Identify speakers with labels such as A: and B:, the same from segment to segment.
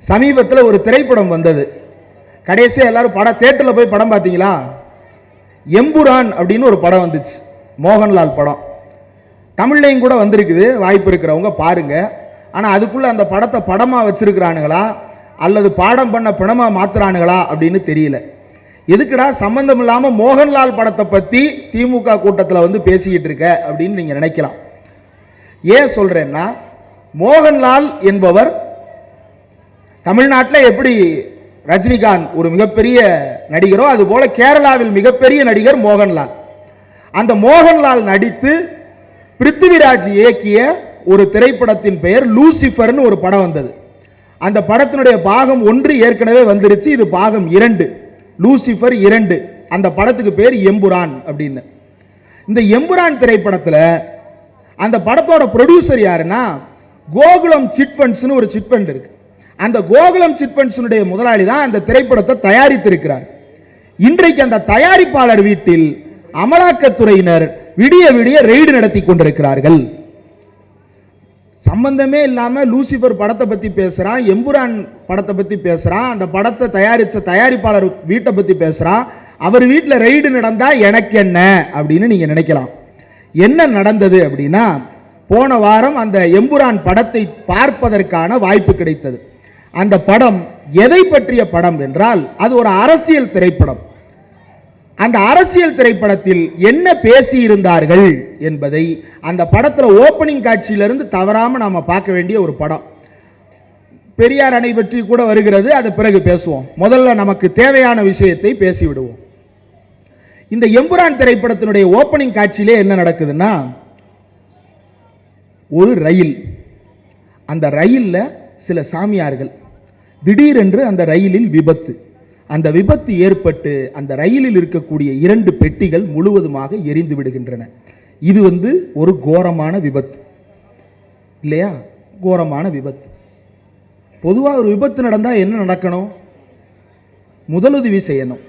A: சமீபத்தில் ஒரு திரைப்படம் வந்தது. கடைசியாக எல்லாரும் தியேட்டரில் போய் படம் பார்த்தீங்களா? எம்புரான் அப்படின்னு ஒரு படம் வந்துச்சு, மோகன்லால் படம். தமிழ்லையும் கூட வந்திருக்குது, வாய்ப்பு இருக்கிறவங்க பாருங்க. ஆனால் அதுக்குள்ள அந்த படத்தை படமாக வச்சிருக்கிறானுங்களா அல்லது பாடம் பண்ண பிணமா மாத்துறானுங்களா அப்படின்னு தெரியல. எதுக்குடா சம்பந்தம் இல்லாமல் மோகன்லால் படத்தை பற்றி திமுக கூட்டத்தில் வந்து பேசிக்கிட்டு இருக்க அப்படின்னு நீங்கள் நினைக்கலாம். ஏன் சொல்றேன்னா, மோகன்லால் என்பவர் தமிழ்நாட்டில் எப்படி ரஜினிகாந்த் ஒரு மிகப்பெரிய நடிகரோ அதுபோல கேரளாவில் மிகப்பெரிய நடிகர் மோகன்லால். அந்த மோகன்லால் நடித்து பிருத்திவிராஜ் இயக்கிய ஒரு திரைப்படத்தின் பெயர் லூசிஃபர்னு ஒரு படம் வந்தது. அந்த படத்தினுடைய பாகம் 1 ஏற்கனவே வந்துருச்சு, இது பாகம் 2, லூசிஃபர் 2. அந்த படத்துக்கு பேர் எம்புரான் அப்படின்னு. இந்த எம்புரான் திரைப்படத்தில் அந்த படத்தோட ப்ரொடியூசர் யாருன்னா கோகுலம் சிட்பண்ட்ஸ்னு ஒரு சிட்பண்ட் இருக்கு. அந்த கோகுலம் சிட்பண்ட்ஸுடைய முதலாளி தான் அந்த திரைப்படத்தை தயாரித்திருக்கிறார். இன்றைக்கு அந்த தயாரிப்பாளர் வீட்டில் அமலாக்கத்துறையினர் விடிய விடிய ரெய்டு நடத்தி கொண்டிருக்கிறார்கள். சம்பந்தமே இல்லாம லூசிபர் படத்தை பத்தி பேசுறான், எம்புரான் படத்தை பத்தி பேசுறான், அந்த படத்தை தயாரிச்ச தயாரிப்பாளர் வீட்டை பத்தி பேசுறான். அவர் வீட்டில் ரெய்டு நடந்தா எனக்கு என்ன அப்படின்னு நீங்க நினைக்கலாம். என்ன நடந்தது அப்படின்னா, போன வாரம் அந்த எம்புரான் படத்தை பார்ப்பதற்கான வாய்ப்பு கிடைத்தது. அந்த படம் எதை பற்றிய படம் என்றால், அது ஒரு அரசியல் திரைப்படம். அந்த அரசியல் திரைப்படத்தில் என்ன பேசி இருந்தார்கள் என்பதை அந்த படத்தில் ஓப்பனிங் காட்சியிலிருந்து தவறாம நாம பார்க்க வேண்டிய ஒரு படம். பெரியார் அணை பற்றி கூட வருகிறது, அதை பிறகு பேசுவோம். முதல்ல நமக்கு தேவையான விஷயத்தை பேசிவிடுவோம். இந்த எம்புரான் திரைப்படத்தினுடைய ஓப்பனிங் காட்சியிலே என்ன நடக்குதுன்னா, ஒரு ரயில், அந்த ரயில்ல சில சாமியார்கள், திடீரென்று அந்த ரயிலில் விபத்து. அந்த விபத்து ஏற்பட்டு அந்த ரயிலில் இருக்கக்கூடிய 2 பெட்டிகள் முழுவதுமாக எரிந்து விடுகின்றன. இது ஒரு கோரமான விபத்து இல்லையா? கோரமான விபத்து. பொதுவாக ஒரு விபத்து நடந்தா என்ன நடக்கணும்? முதலுதவி செய்யணும்.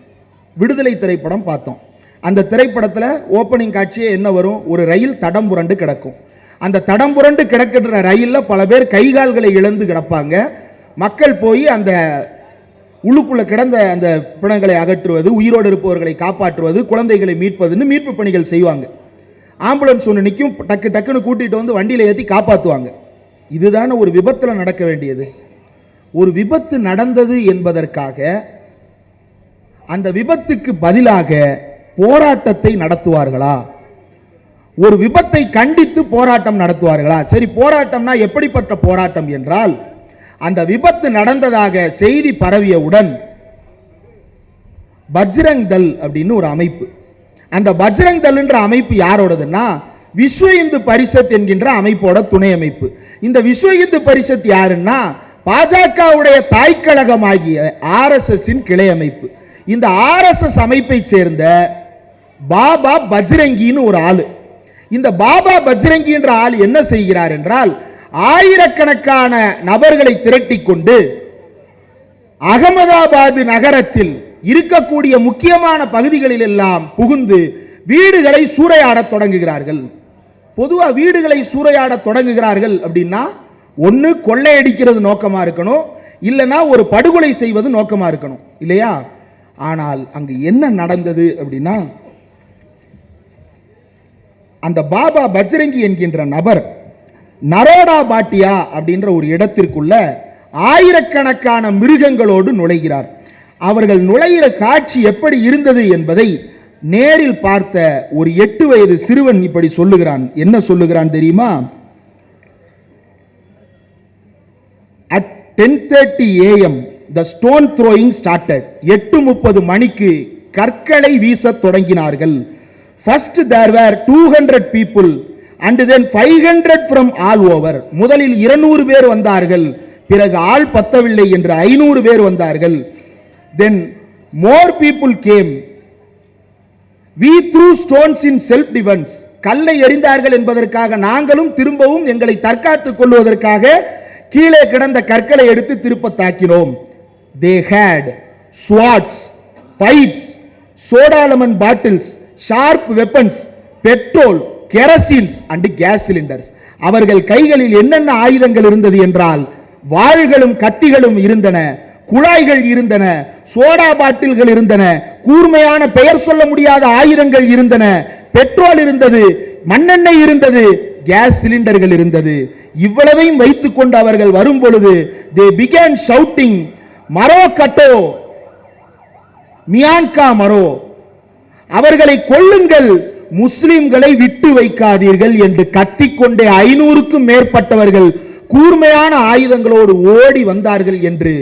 A: விடுதலை திரைப்படம் பார்த்தோம். அந்த திரைப்படத்தில் ஓப்பனிங் காட்சியே என்ன வரும்? ஒரு ரயில் தடம் புரண்டு கிடக்கும். அந்த தடம் புரண்டு கிடக்கின்ற ரயிலில் பல பேர் கைகால்களை இழந்து கிடப்பாங்க. மக்கள் போய் அந்த உள்ளுக்குள்ள கிடந்த அந்த பிணங்களை அகற்றுவது, உயிரோடு இருப்பவர்களை காப்பாற்றுவது, குழந்தைகளை மீட்பதுன்னு மீட்பு பணிகள் செய்வாங்க. ஆம்புலன்ஸ் ஒன்று நிற்கும், டக்கு டக்குன்னு கூட்டிட்டு வந்து வண்டியில ஏற்றி காப்பாற்றுவாங்க. இதுதானே ஒரு விபத்தில் நடக்க வேண்டியது. ஒரு விபத்து நடந்தது என்பதற்காக அந்த விபத்துக்கு பதிலாக போராட்டத்தை நடத்துவார்களா? ஒரு விபத்தை கண்டித்து போராட்டம் நடத்துவார்களா? சரி, போராட்டம்னா எப்படிப்பட்ட போராட்டம் என்றால், அந்த விபத்து நடந்ததாக செய்தி பரவியவுடன் பஜ்ரங் தள் அப்படின்னு ஒரு அமைப்பு, அந்த பஜ்ரங் தள் என்ற அமைப்பு யாரோடதுன்னா விஸ்வ இந்து பரிஷத் என்கின்ற அமைப்போட துணை அமைப்பு. இந்த விஸ்வ இந்து பரிஷத் யாருன்னா பாஜகவுடைய தாய்க்கழகமாகிய RSS கிளை அமைப்பு. இந்த RSS அமைப்பை சேர்ந்த பாபா பஜ்ரங்கின்னு ஒரு ஆளு. இந்த பாபா பஜ்ரங்கி என்ற ஆள் என்ன செய்கிறார் என்றால், ஆயிரக்கணக்கான நபர்களை திரட்டி கொண்டு அகமதாபாத் நகரத்தில் இருக்கக்கூடிய முக்கியமான பகுதிகளில் எல்லாம் புகுந்து வீடுகளை சூறையாட தொடங்குகிறார்கள். பொதுவாக வீடுகளை சூறையாட தொடங்குகிறார்கள் அப்படின்னா, ஒன்று கொள்ளையடிக்கிறது நோக்கமா இருக்கணும், இல்லைன்னா ஒரு படுகொலை செய்வது நோக்கமா இருக்கணும் இல்லையா? ஆனால் அங்கு என்ன நடந்தது அப்படின்னா, அந்த பாபா பஜ்ரங்கி என்கின்ற நபர் நரோடா பாட்டியா அப்படின்ற ஒரு இடத்திற்குள்ள ஆயிரக்கணக்கான மிருகங்களோடு நுழைகிறார். அவர்கள் நுழைகிற காட்சி எப்படி இருந்தது என்பதை நேரில் பார்த்த ஒரு 8 வயது சிறுவன் இப்படி சொல்லுகிறான். என்ன சொல்லுகிறான் தெரியுமா? At 10:30 AM the stone throwing started. 8:30 மணிக்கு கற்களை வீச தொடங்கினார்கள். First there were 200 people and then 500 from all over. முதலில் 200 பேர் வந்தார்கள், பிறகு ஆள் பத்தவில்லை என்று 500 பேர் வந்தார்கள். Then more people came. We threw stones in self defense. கல்லை எறிந்தார்கள் என்பதற்காக நாங்களும் திரும்பவும் எங்களை தற்காத்துக் கொள்வதற்காக கீழே கிடந்த கற்களை எடுத்து திருப்ப தாக்கினோம். They had swords, pipes, soda lemon bottles, sharp weapons, petrol, kerosene and gas cylinders. அவர்கள் கைகளில் என்னென்ன ஆயுதங்கள் இருந்தது என்றால், வாள்களும் கத்திகளும் இருந்தன, குழாய்கள் இருந்தன, சோடா பாட்டில்கள் இருந்தன, கூர்மையான பெயர் சொல்ல முடியாத ஆயுதங்கள் இருந்தன, பெட்ரோல் இருந்தது, மண்ணெண்ணெய் இருந்தது, கேஸ் சிலிண்டர்கள் இருந்தது. இவ்வளவையும் வைத்துக் கொண்டு அவர்கள் வரும் பொழுது they began shouting, மரோ கட்டோ மியான்கா மரோ, அவர்களை கொல்லுங்கள், முஸ்லிம்களை விட்டு வைக்காதீர்கள் என்று கத்திக்கொண்டே 500க்கும் மேற்பட்டவர்கள் கூர்மையான ஆயுதங்களோடு ஓடி வந்தார்கள் என்று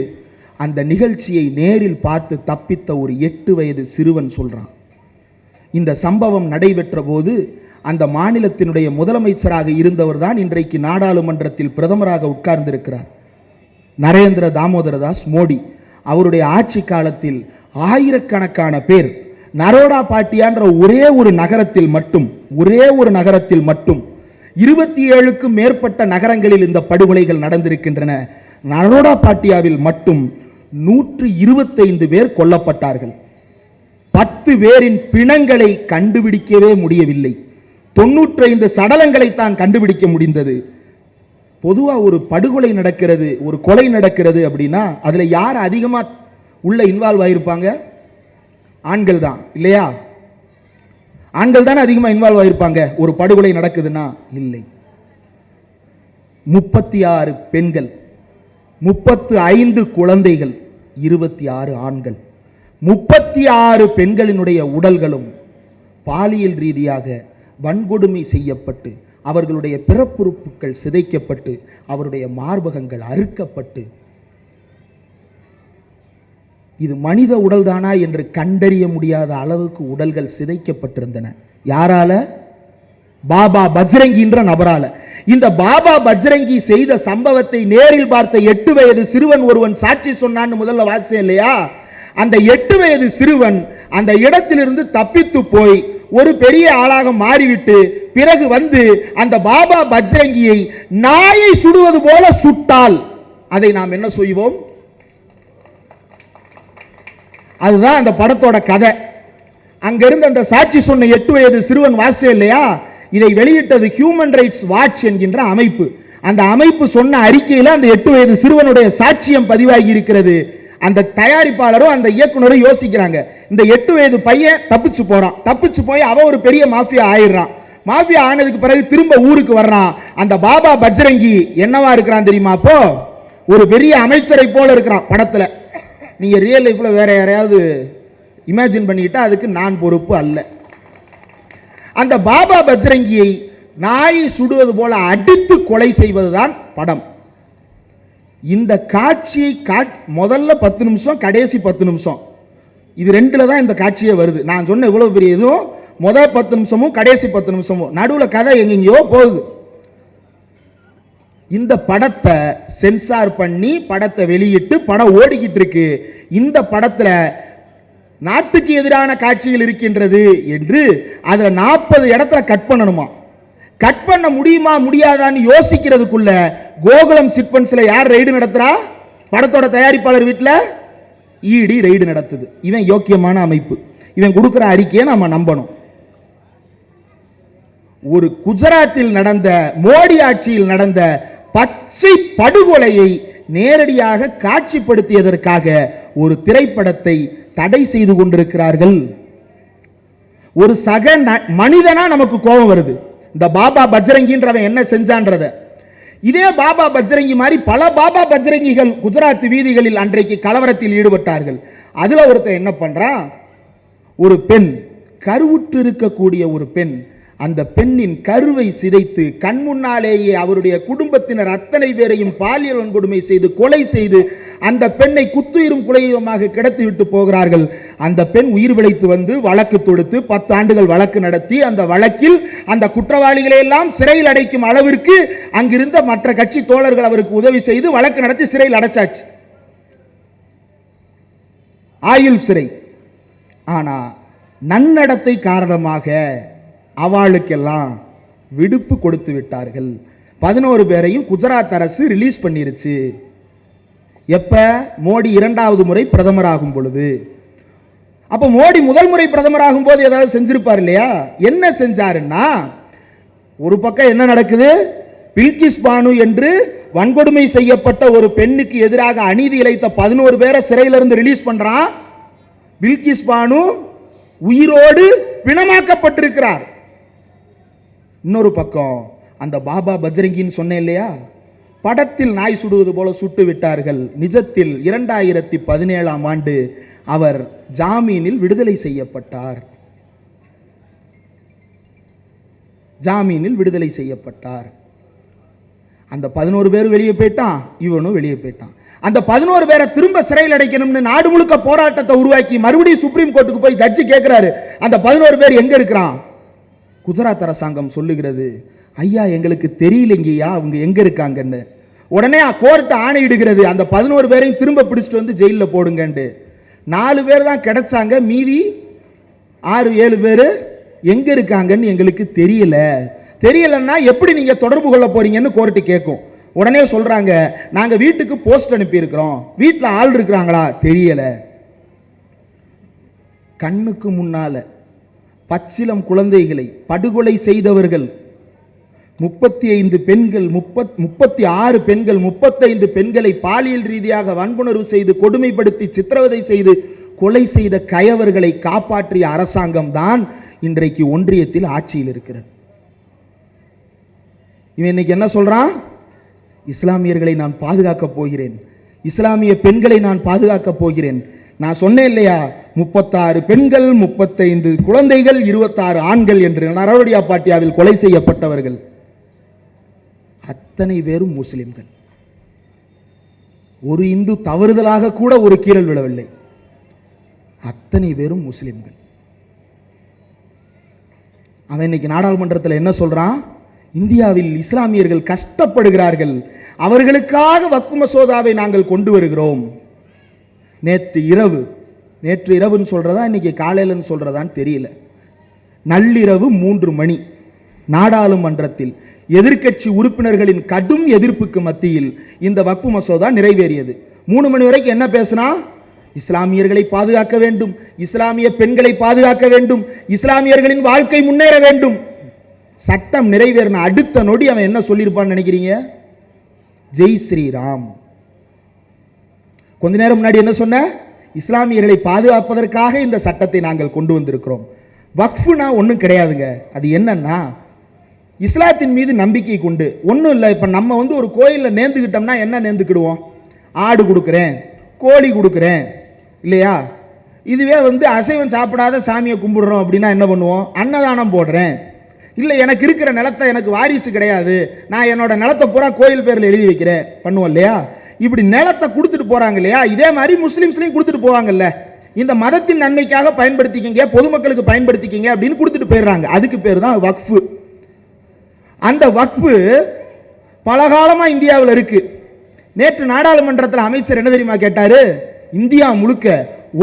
A: அந்த நிகழ்ச்சியை நேரில் பார்த்து தப்பித்த ஒரு 8 வயது சிறுவன் சொல்றான். இந்த சம்பவம் நடைபெற்ற போது அந்த மாநிலத்தினுடைய முதலமைச்சராக இருந்தவர் தான் இன்றைக்கு நாடாளுமன்றத்தில் பிரதமராக உட்கார்ந்திருக்கிறார், நரேந்திர தாமோதரதாஸ் மோடி. அவருடைய ஆட்சி காலத்தில் ஆயிரக்கணக்கான பேர் நரோடா பாட்டியான்ற ஒரே ஒரு நகரத்தில் மட்டும் 27க்கும் மேற்பட்ட நகரங்களில் இந்த படுகொலைகள் நடந்திருக்கின்றன. நரோடா பாட்டியாவில் மட்டும் 125 பேர் கொல்லப்பட்டார்கள். 10 பேரின் பிணங்களை கண்டுபிடிக்கவே முடியவில்லை. 95 சடலங்களை தான் கண்டுபிடிக்க முடிந்தது. பொதுவா ஒரு படுகொலை நடக்கிறது, ஒரு கொலை நடக்கிறது அப்படின்னா அதுல யார் அதிகமா உள்ள இன்வால்வ் ஆயிருப்பாங்க? ஆண்கள் தான், இல்லையா? ஆண்கள் தானே அதிகமா இன்வால்வ் ஆயிருப்பாங்க. ஒரு படுகொலை நடக்குதுன்னா இல்லை. 36 பெண்கள், 35 குழந்தைகள், 26 ஆண்கள், 36 பெண்களினுடைய உடல்களும் பாலியல் ரீதியாக வன்கொடுமை செய்யப்பட்டு அவர்களுடைய பிறப்புறுப்புகள் சிதைக்கப்பட்டு அவருடைய மார்பகங்கள் அறுக்கப்பட்டு, இது மனித உடல் தானா என்று கண்டறிய முடியாத அளவுக்கு உடல்கள் சிதைக்கப்பட்டிருந்தன. யாரால? பாபா பஜ்ரங்கின்ற நபரால. இந்த பாபா பஜ்ரங்கி செய்த சம்பவத்தை நேரில் பார்த்த 8 வயது சிறுவன் ஒருவன் சாட்சி சொன்னான்னு முதல்ல வாட்சம் இல்லையா? அந்த 8 வயது சிறுவன் அந்த இடத்திலிருந்து தப்பித்து போய் ஒரு பெரிய ஆளாக மாறிவிட்டு பிறகு வந்து அந்த பாபா பஜ்ரங்கியை நாயை சுடுவது போல சுட்டால் அதை நாம் என்ன செய்வோம்? அதுதான் அந்த படத்தோட கதை. அங்கிருந்து அந்த சாட்சி சொன்ன 8 வயது சிறுவன் வாசே இல்லையா? இதை வெளியிட்டது ஹியூமன் ரைட்ஸ் வாட்ச் என்கின்ற அமைப்பு. அந்த அமைப்பு சொன்ன அறிக்கையில் அந்த 8 வயது சிறுவனுடைய சாட்சியம் பதிவாகி இருக்கிறது. அந்த தயாரிப்பாளரும் அந்த இயக்குனரும் யோசிக்கிறாங்க, இந்த 8 வயது பையன் தப்பிச்சு போறான், தப்பிச்சு போய் அவன் ஒரு பெரிய மாஃபியா ஆயிடுறான். மாஃபியா ஆனதுக்கு பிறகு திரும்ப ஊருக்கு வர்றான். அந்த பாபா பஜ்ரங்கி என்னவா இருக்கிறான் தெரியுமா? அப்போ ஒரு பெரிய அமைச்சரை போல இருக்கிறான் படத்துல. நீங்க ரியல் லைஃப்ல வேற யாரையாவது இமேஜின் பண்ணிக்கிட்டா அதுக்கு நான் பொறுப்பு அல்ல. அந்த பாபா பஜ்ரங்கியை நாய் சுடுவது போல அடித்து கொலை செய்வதுதான் படம். இந்த காட்சியை முதல்ல 10 நிமிஷம், கடைசி 10 நிமிஷம், இது ரெண்டுல தான் இந்த காட்சியே வருது. நான் சொன்ன இவ்வளவு பெரிய இதுவும் முதல் 10 நிமிஷமும் கடைசி 10 நிமிஷமும், நடுவுல கதை எங்கெங்கயோ போகுது. இந்த படத்தை சென்சார் பண்ணி படத்தை வெளியிட்டு படம் ஓடிக்கிட்டு இருக்கு. இந்த படத்துல நாட்டுக்கு எதிரான காட்சிகள் இருக்கின்றது என்று அதுல 40 இடத்துல கட் பண்ணணுமா? கட் பண்ண முடியுமா முடியாதான்னு யோசிக்கிறதுக்குள்ள கோகுலம் சிட்பண்ட்ஸ்ல யார் ரைடு நடத்துறா? படத்தோட தயாரிப்பாளர் வீட்டுல ஈடி ரைடு நடத்துது. இவன் யோக்கியமான அமைப்பு, இவன் கொடுக்கிற அறிக்கையை நாம நம்பணும். ஒரு குஜராத்தில் நடந்த, மோடி ஆட்சியில் நடந்த பச்சை படுகொலையை நேரடியாக காட்சிப்படுத்தியதற்காக ஒரு திரைப்படத்தை தடை செய்து கொண்டிருக்கிறார்கள். ஒரு சக மனிதனா நமக்கு கோபம் வருது. இந்த பாபா பஜ்ரங்கின்றவன் என்ன செஞ்சான்றத. இதே பாபா பஜ்ரங்கி மாதிரி பல பாபா பஜ்ரங்கிகள் குஜராத் வீதிகளில் அன்றைக்கு கலவரத்தில் ஈடுபட்டார்கள். அதுல ஒருத்தன் என்ன பண்றான், ஒரு பெண், கருவுற்று இருக்கக்கூடிய ஒரு பெண், அந்த பெண்ணின் கருவை சிதைத்து கண் முன்னாலேயே அவருடைய குடும்பத்தினர் அத்தனை பேரையும் பாலியல் வன்கொடுமை செய்து கொலை செய்து அந்த பெண்ணை குத்துயிரும் குலையுமாக கிடத்திவிட்டு போகிறார்கள். அந்த பெண் உயிர் பிழைத்து வந்து வழக்கு தொடுத்து 10 ஆண்டுகள் வழக்கு நடத்தி அந்த வழக்கில் அந்த குற்றவாளிகளை எல்லாம் சிறையில் அடைக்கும் அளவிற்கு அங்கிருந்த மற்ற கட்சி தோழர்கள் அவருக்கு உதவி செய்து வழக்கு நடத்தி சிறையில் அடைச்சாச்சு, ஆயுள் சிறை. ஆனா நன்னடத்தை காரணமாக அவளுக்கெல்லாம் விடுப்பு கொடுத்து விட்டார்கள். 11 பேரையும் குஜராத் அரசு ரிலீஸ் பண்ணிருச்சு. எப்ப? மோடி 2வது முறை பிரதமராகும் பொழுது. அப்ப மோடி முதல் முறை பிரதமராகும் போது ஏதாவது செஞ்சிருப்பார் இல்லையா? என்ன செஞ்சாருன்னா, ஒரு பக்கம் என்ன நடக்குது, பில்கிஸ் பானு என்று வன்கொடுமை செய்யப்பட்ட ஒரு பெண்ணுக்கு எதிராக அநீதி இழைத்த 11 பேரை சிறையிலிருந்து ரிலீஸ் பண்றான். பில்கிஸ் பானு உயிரோடு பிணமாக்கப்பட்டிருக்கிறார். இன்னொரு பக்கம் அந்த பாபா பஜ்ரங்கின்னு சொன்னேன் இல்லையா, படத்தில் நாய் சுடுவது போல சுட்டு விட்டார்கள். நிஜத்தில் 2017ஆம் ஆண்டு அவர் ஜாமீனில் விடுதலை செய்யப்பட்டார். ஜாமீனில் விடுதலை செய்யப்பட்டார். அந்த 11 பேர் வெளியே போயிட்டான், இவனும் வெளியே போயிட்டான். அந்த 11 பேரை திரும்ப சிறையில் அடைக்கணும்னு நாடு முழுக்க போராட்டத்தை உருவாக்கி மறுபடியும் சுப்ரீம் கோர்ட்டுக்கு போய் ஜட்ஜி கேட்கிறாரு, அந்த 11 பேர் எங்க இருக்கிறான்? குஜராத் அரசாங்கம் சொல்லுகிறது, ஐயா எங்களுக்கு தெரியலங்கய்யா அவங்க எங்க இருக்காங்கன்னு. உடனே கோர்ட் ஆணையிடுகிறது, அந்த 11 பேரையும் திரும்ப பிடிச்சிட்டு வந்து ஜெயிலில் போடுங்கன்னு. 4 பேர் தான் கிடைச்சாங்க, மீதி 6-7 பேர் எங்க இருக்காங்கன்னு எங்களுக்கு தெரியல. தெரியலன்னா எப்படி நீங்க தொடர்பு கொள்ள போறீங்கன்னு கோர்ட்டு கேட்கும். உடனே சொல்றாங்க, நாங்க வீட்டுக்கு போஸ்ட் அனுப்பி இருக்கிறோம், வீட்டில் ஆள் இருக்கிறாங்களா தெரியல. கண்ணுக்கு முன்னால பச்சிலம் குழந்தைகளை படுகொலை செய்தவர்கள் 35 பெண்கள், 36 பெண்கள், 35 பெண்களை பாலியல் ரீதியாக வன்புணர்வு செய்து கொடுமைப்படுத்தி சித்திரவதை செய்து கொலை செய்த கயவர்களை காப்பாற்றிய அரசாங்கம் தான் இன்றைக்கு ஒன்றியத்தில் ஆட்சியில் இருக்கிறது. இவன் இன்னைக்கு என்ன சொல்றான்? இஸ்லாமியர்களை நான் பாதுகாக்க போகிறேன், இஸ்லாமிய பெண்களை நான் பாதுகாக்க போகிறேன். நான் சொன்னேன் இல்லையா, 36 பெண்கள், 35 குழந்தைகள், 26 ஆண்கள் என்று நரவடியா பாட்டியாவில் கொலை செய்யப்பட்டவர்கள் அத்தனை பேரும் முஸ்லிம்கள். ஒரு இந்து தவறுதலாக கூட ஒரு கீறல் விழவில்லை, அத்தனை பேரும் முஸ்லிம்கள். அவன் இன்னைக்கு நாடாளுமன்றத்தில் என்ன சொல்றான்? இந்தியாவில் இஸ்லாமியர்கள் கஷ்டப்படுகிறார்கள், அவர்களுக்காக வக்ஃப் மசோதாவை நாங்கள் கொண்டு வருகிறோம். நேற்று இரவுன்னு சொல்றதா இன்னைக்கு காலையிலன்னு சொல்றதான்னு தெரியல, நள்ளிரவு 3 மணி நாடாளுமன்றத்தில் எதிர்க்கட்சி உறுப்பினர்களின் கடும் எதிர்ப்புக்கு மத்தியில் இந்த வக்ஃப் மசோதா நிறைவேறியது. 3 மணி வரைக்கும் என்ன பேசினா? இஸ்லாமியர்களை பாதுகாக்க வேண்டும், இஸ்லாமிய பெண்களை பாதுகாக்க வேண்டும், இஸ்லாமியர்களின் வாழ்க்கை முன்னேற வேண்டும். சட்டம் நிறைவேறின அடுத்த நொடி அவன் என்ன சொல்லியிருப்பான்னு நினைக்கிறீங்க? ஜெய் ஸ்ரீராம். கொஞ்ச நேரம் முன்னாடி என்ன சொன்ன? இஸ்லாமியர்களை பாதுகாப்பதற்காக இந்த சட்டத்தை நாங்கள் கொண்டு வந்திருக்கிறோம். வக்ஃப்னா ஒன்றும் கிடையாதுங்க. அது என்னன்னா, இஸ்லாத்தின் மீது நம்பிக்கை கொண்டு ஒன்றும் இல்லை. இப்போ நம்ம ஒரு கோயிலில் நேர்ந்துக்கிட்டோம்னா என்ன நேர்ந்துக்கிடுவோம்? ஆடு கொடுக்குறேன், கோழி கொடுக்குறேன் இல்லையா? இதுவே அசைவம் சாப்பிடாத சாமியை கும்பிடுறோம் அப்படின்னா என்ன பண்ணுவோம்? அன்னதானம் போடுறேன். இல்லை எனக்கு இருக்கிற நிலத்தை, எனக்கு வாரிசு கிடையாது, நான் என்னோட நிலத்தை பூரா கோயில் பேரில் எழுதி வைக்கிறேன் பண்ணுவோம் இல்லையா? இப்படி நிலத்தை கொடுத்துட்டு போறாங்க இல்லையா? இதே மாதிரி முஸ்லிம்ஸ்லையும் கொடுத்துட்டு போவாங்கல்ல, இந்த மதத்தின் நன்மைக்காக பயன்படுத்திக்கிங்க, பொதுமக்களுக்கு பயன்படுத்திக்கிங்க அப்படின்னு கொடுத்துட்டு போயிடுறாங்க. அதுக்கு பேர் தான் வக்ஃபு. அந்த வக்ஃபு பலகாலமா இந்தியாவில் இருக்கு. நேற்று நாடாளுமன்றத்தில் அமைச்சர் என்ன தெரியுமா கேட்டாரு? இந்தியா முழுக்க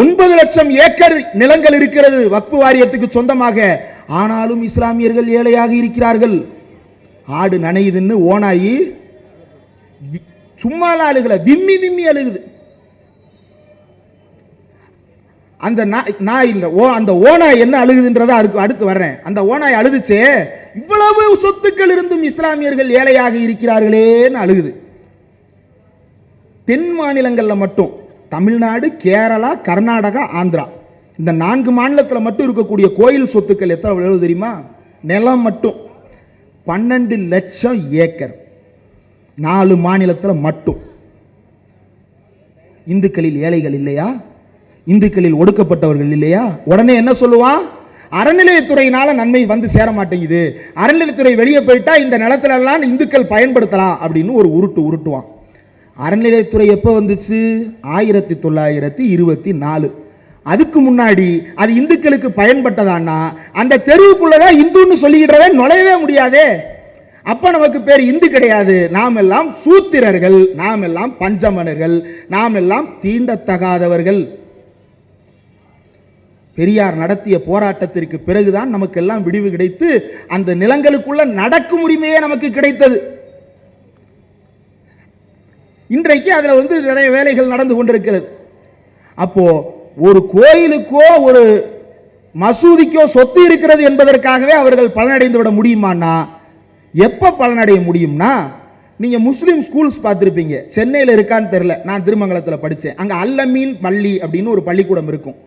A: 9 லட்சம் ஏக்கர் நிலங்கள் இருக்கிறது வக்ஃபு வாரியத்துக்கு சொந்தமாக, ஆனாலும் இஸ்லாமியர்கள் ஏழையாக இருக்கிறார்கள். ஆடு நனையுதுன்னு ஓனாயி சும்மா அழுகல, விம்மி விம்மி அழுகுது. அந்த நாய் இல்ல, அந்த ஓனாய் என்ன அழுகுதுன்றத அடுத்து வர்றேன். அந்த ஓனாய் அழுதுச்சே, இவ்வளவு சொத்துக்கள் இருந்தும் இஸ்லாமியர்கள் ஏழையாக இருக்கிறார்களேன்னு அழுகுது. தென் மாநிலங்களில் மட்டும் தமிழ்நாடு, கேரளா, கர்நாடகா, ஆந்திரா, இந்த 4 மாநிலத்தில் மட்டும் இருக்கக்கூடிய கோயில் சொத்துக்கள் எத்தனை தெரியுமா? நிலம் மட்டும் 12 லட்சம் ஏக்கர். 4 மாநிலத்தில் மட்டும். இந்துக்களில் ஏழைகள் இல்லையா? இந்துக்களில் ஒடுக்கப்பட்டவர்கள் இல்லையா? உடனே என்ன சொல்லுவான்? அறநிலையத்துறையினால நன்மை சேர மாட்டேங்குது, அறநிலையத்துறை வெளியே போயிட்டா இந்த நிலத்துல எல்லாம் இந்துக்கள் பயன்படுத்தலாம் அப்படின்னு ஒரு உருட்டுவான். அறநிலையத்துறை எப்போ வந்துச்சு? 1924. அதுக்கு முன்னாடி அது இந்துக்களுக்கு பயன்பட்டதான்னா அந்த தெருவுக்குள்ளதான் இந்துன்னு சொல்லிக்கிட்டவன் நுழையவே முடியாதே. அப்ப நமக்கு பேர் இந்து கிடையாது, நாம் எல்லாம் சூத்திரர்கள், நாம் எல்லாம் பஞ்சமனர்கள், நாம் எல்லாம் தீண்டத்தகாதவர்கள். பெரியார் நடத்திய போராட்டத்திற்கு பிறகுதான் நமக்கு எல்லாம் விடிவு கிடைத்து அந்த நிலங்களுக்குள்ள நடக்கும் உரிமையே நமக்கு கிடைத்தது. இன்றைக்கு அதுல நிறைய வேலைகள் நடந்து கொண்டிருக்கிறது. அப்போ ஒரு கோயிலுக்கோ ஒரு மசூதிக்கோ சொத்து இருக்கிறது என்பதற்காகவே அவர்கள் பலனடைந்து விட முடியுமான்னா, எப்ப பலனடைய முடியும்னா, நீங்க முஸ்லீம் ஸ்கூல்ஸ் பார்த்துருப்பீங்க, சென்னையில் இருக்கான்னு தெரியல, நான் திருமங்கலத்தில் படித்தேன். அங்கே அல்லமீன் பள்ளி அப்படின்னு ஒரு பள்ளிக்கூடம் இருக்கும்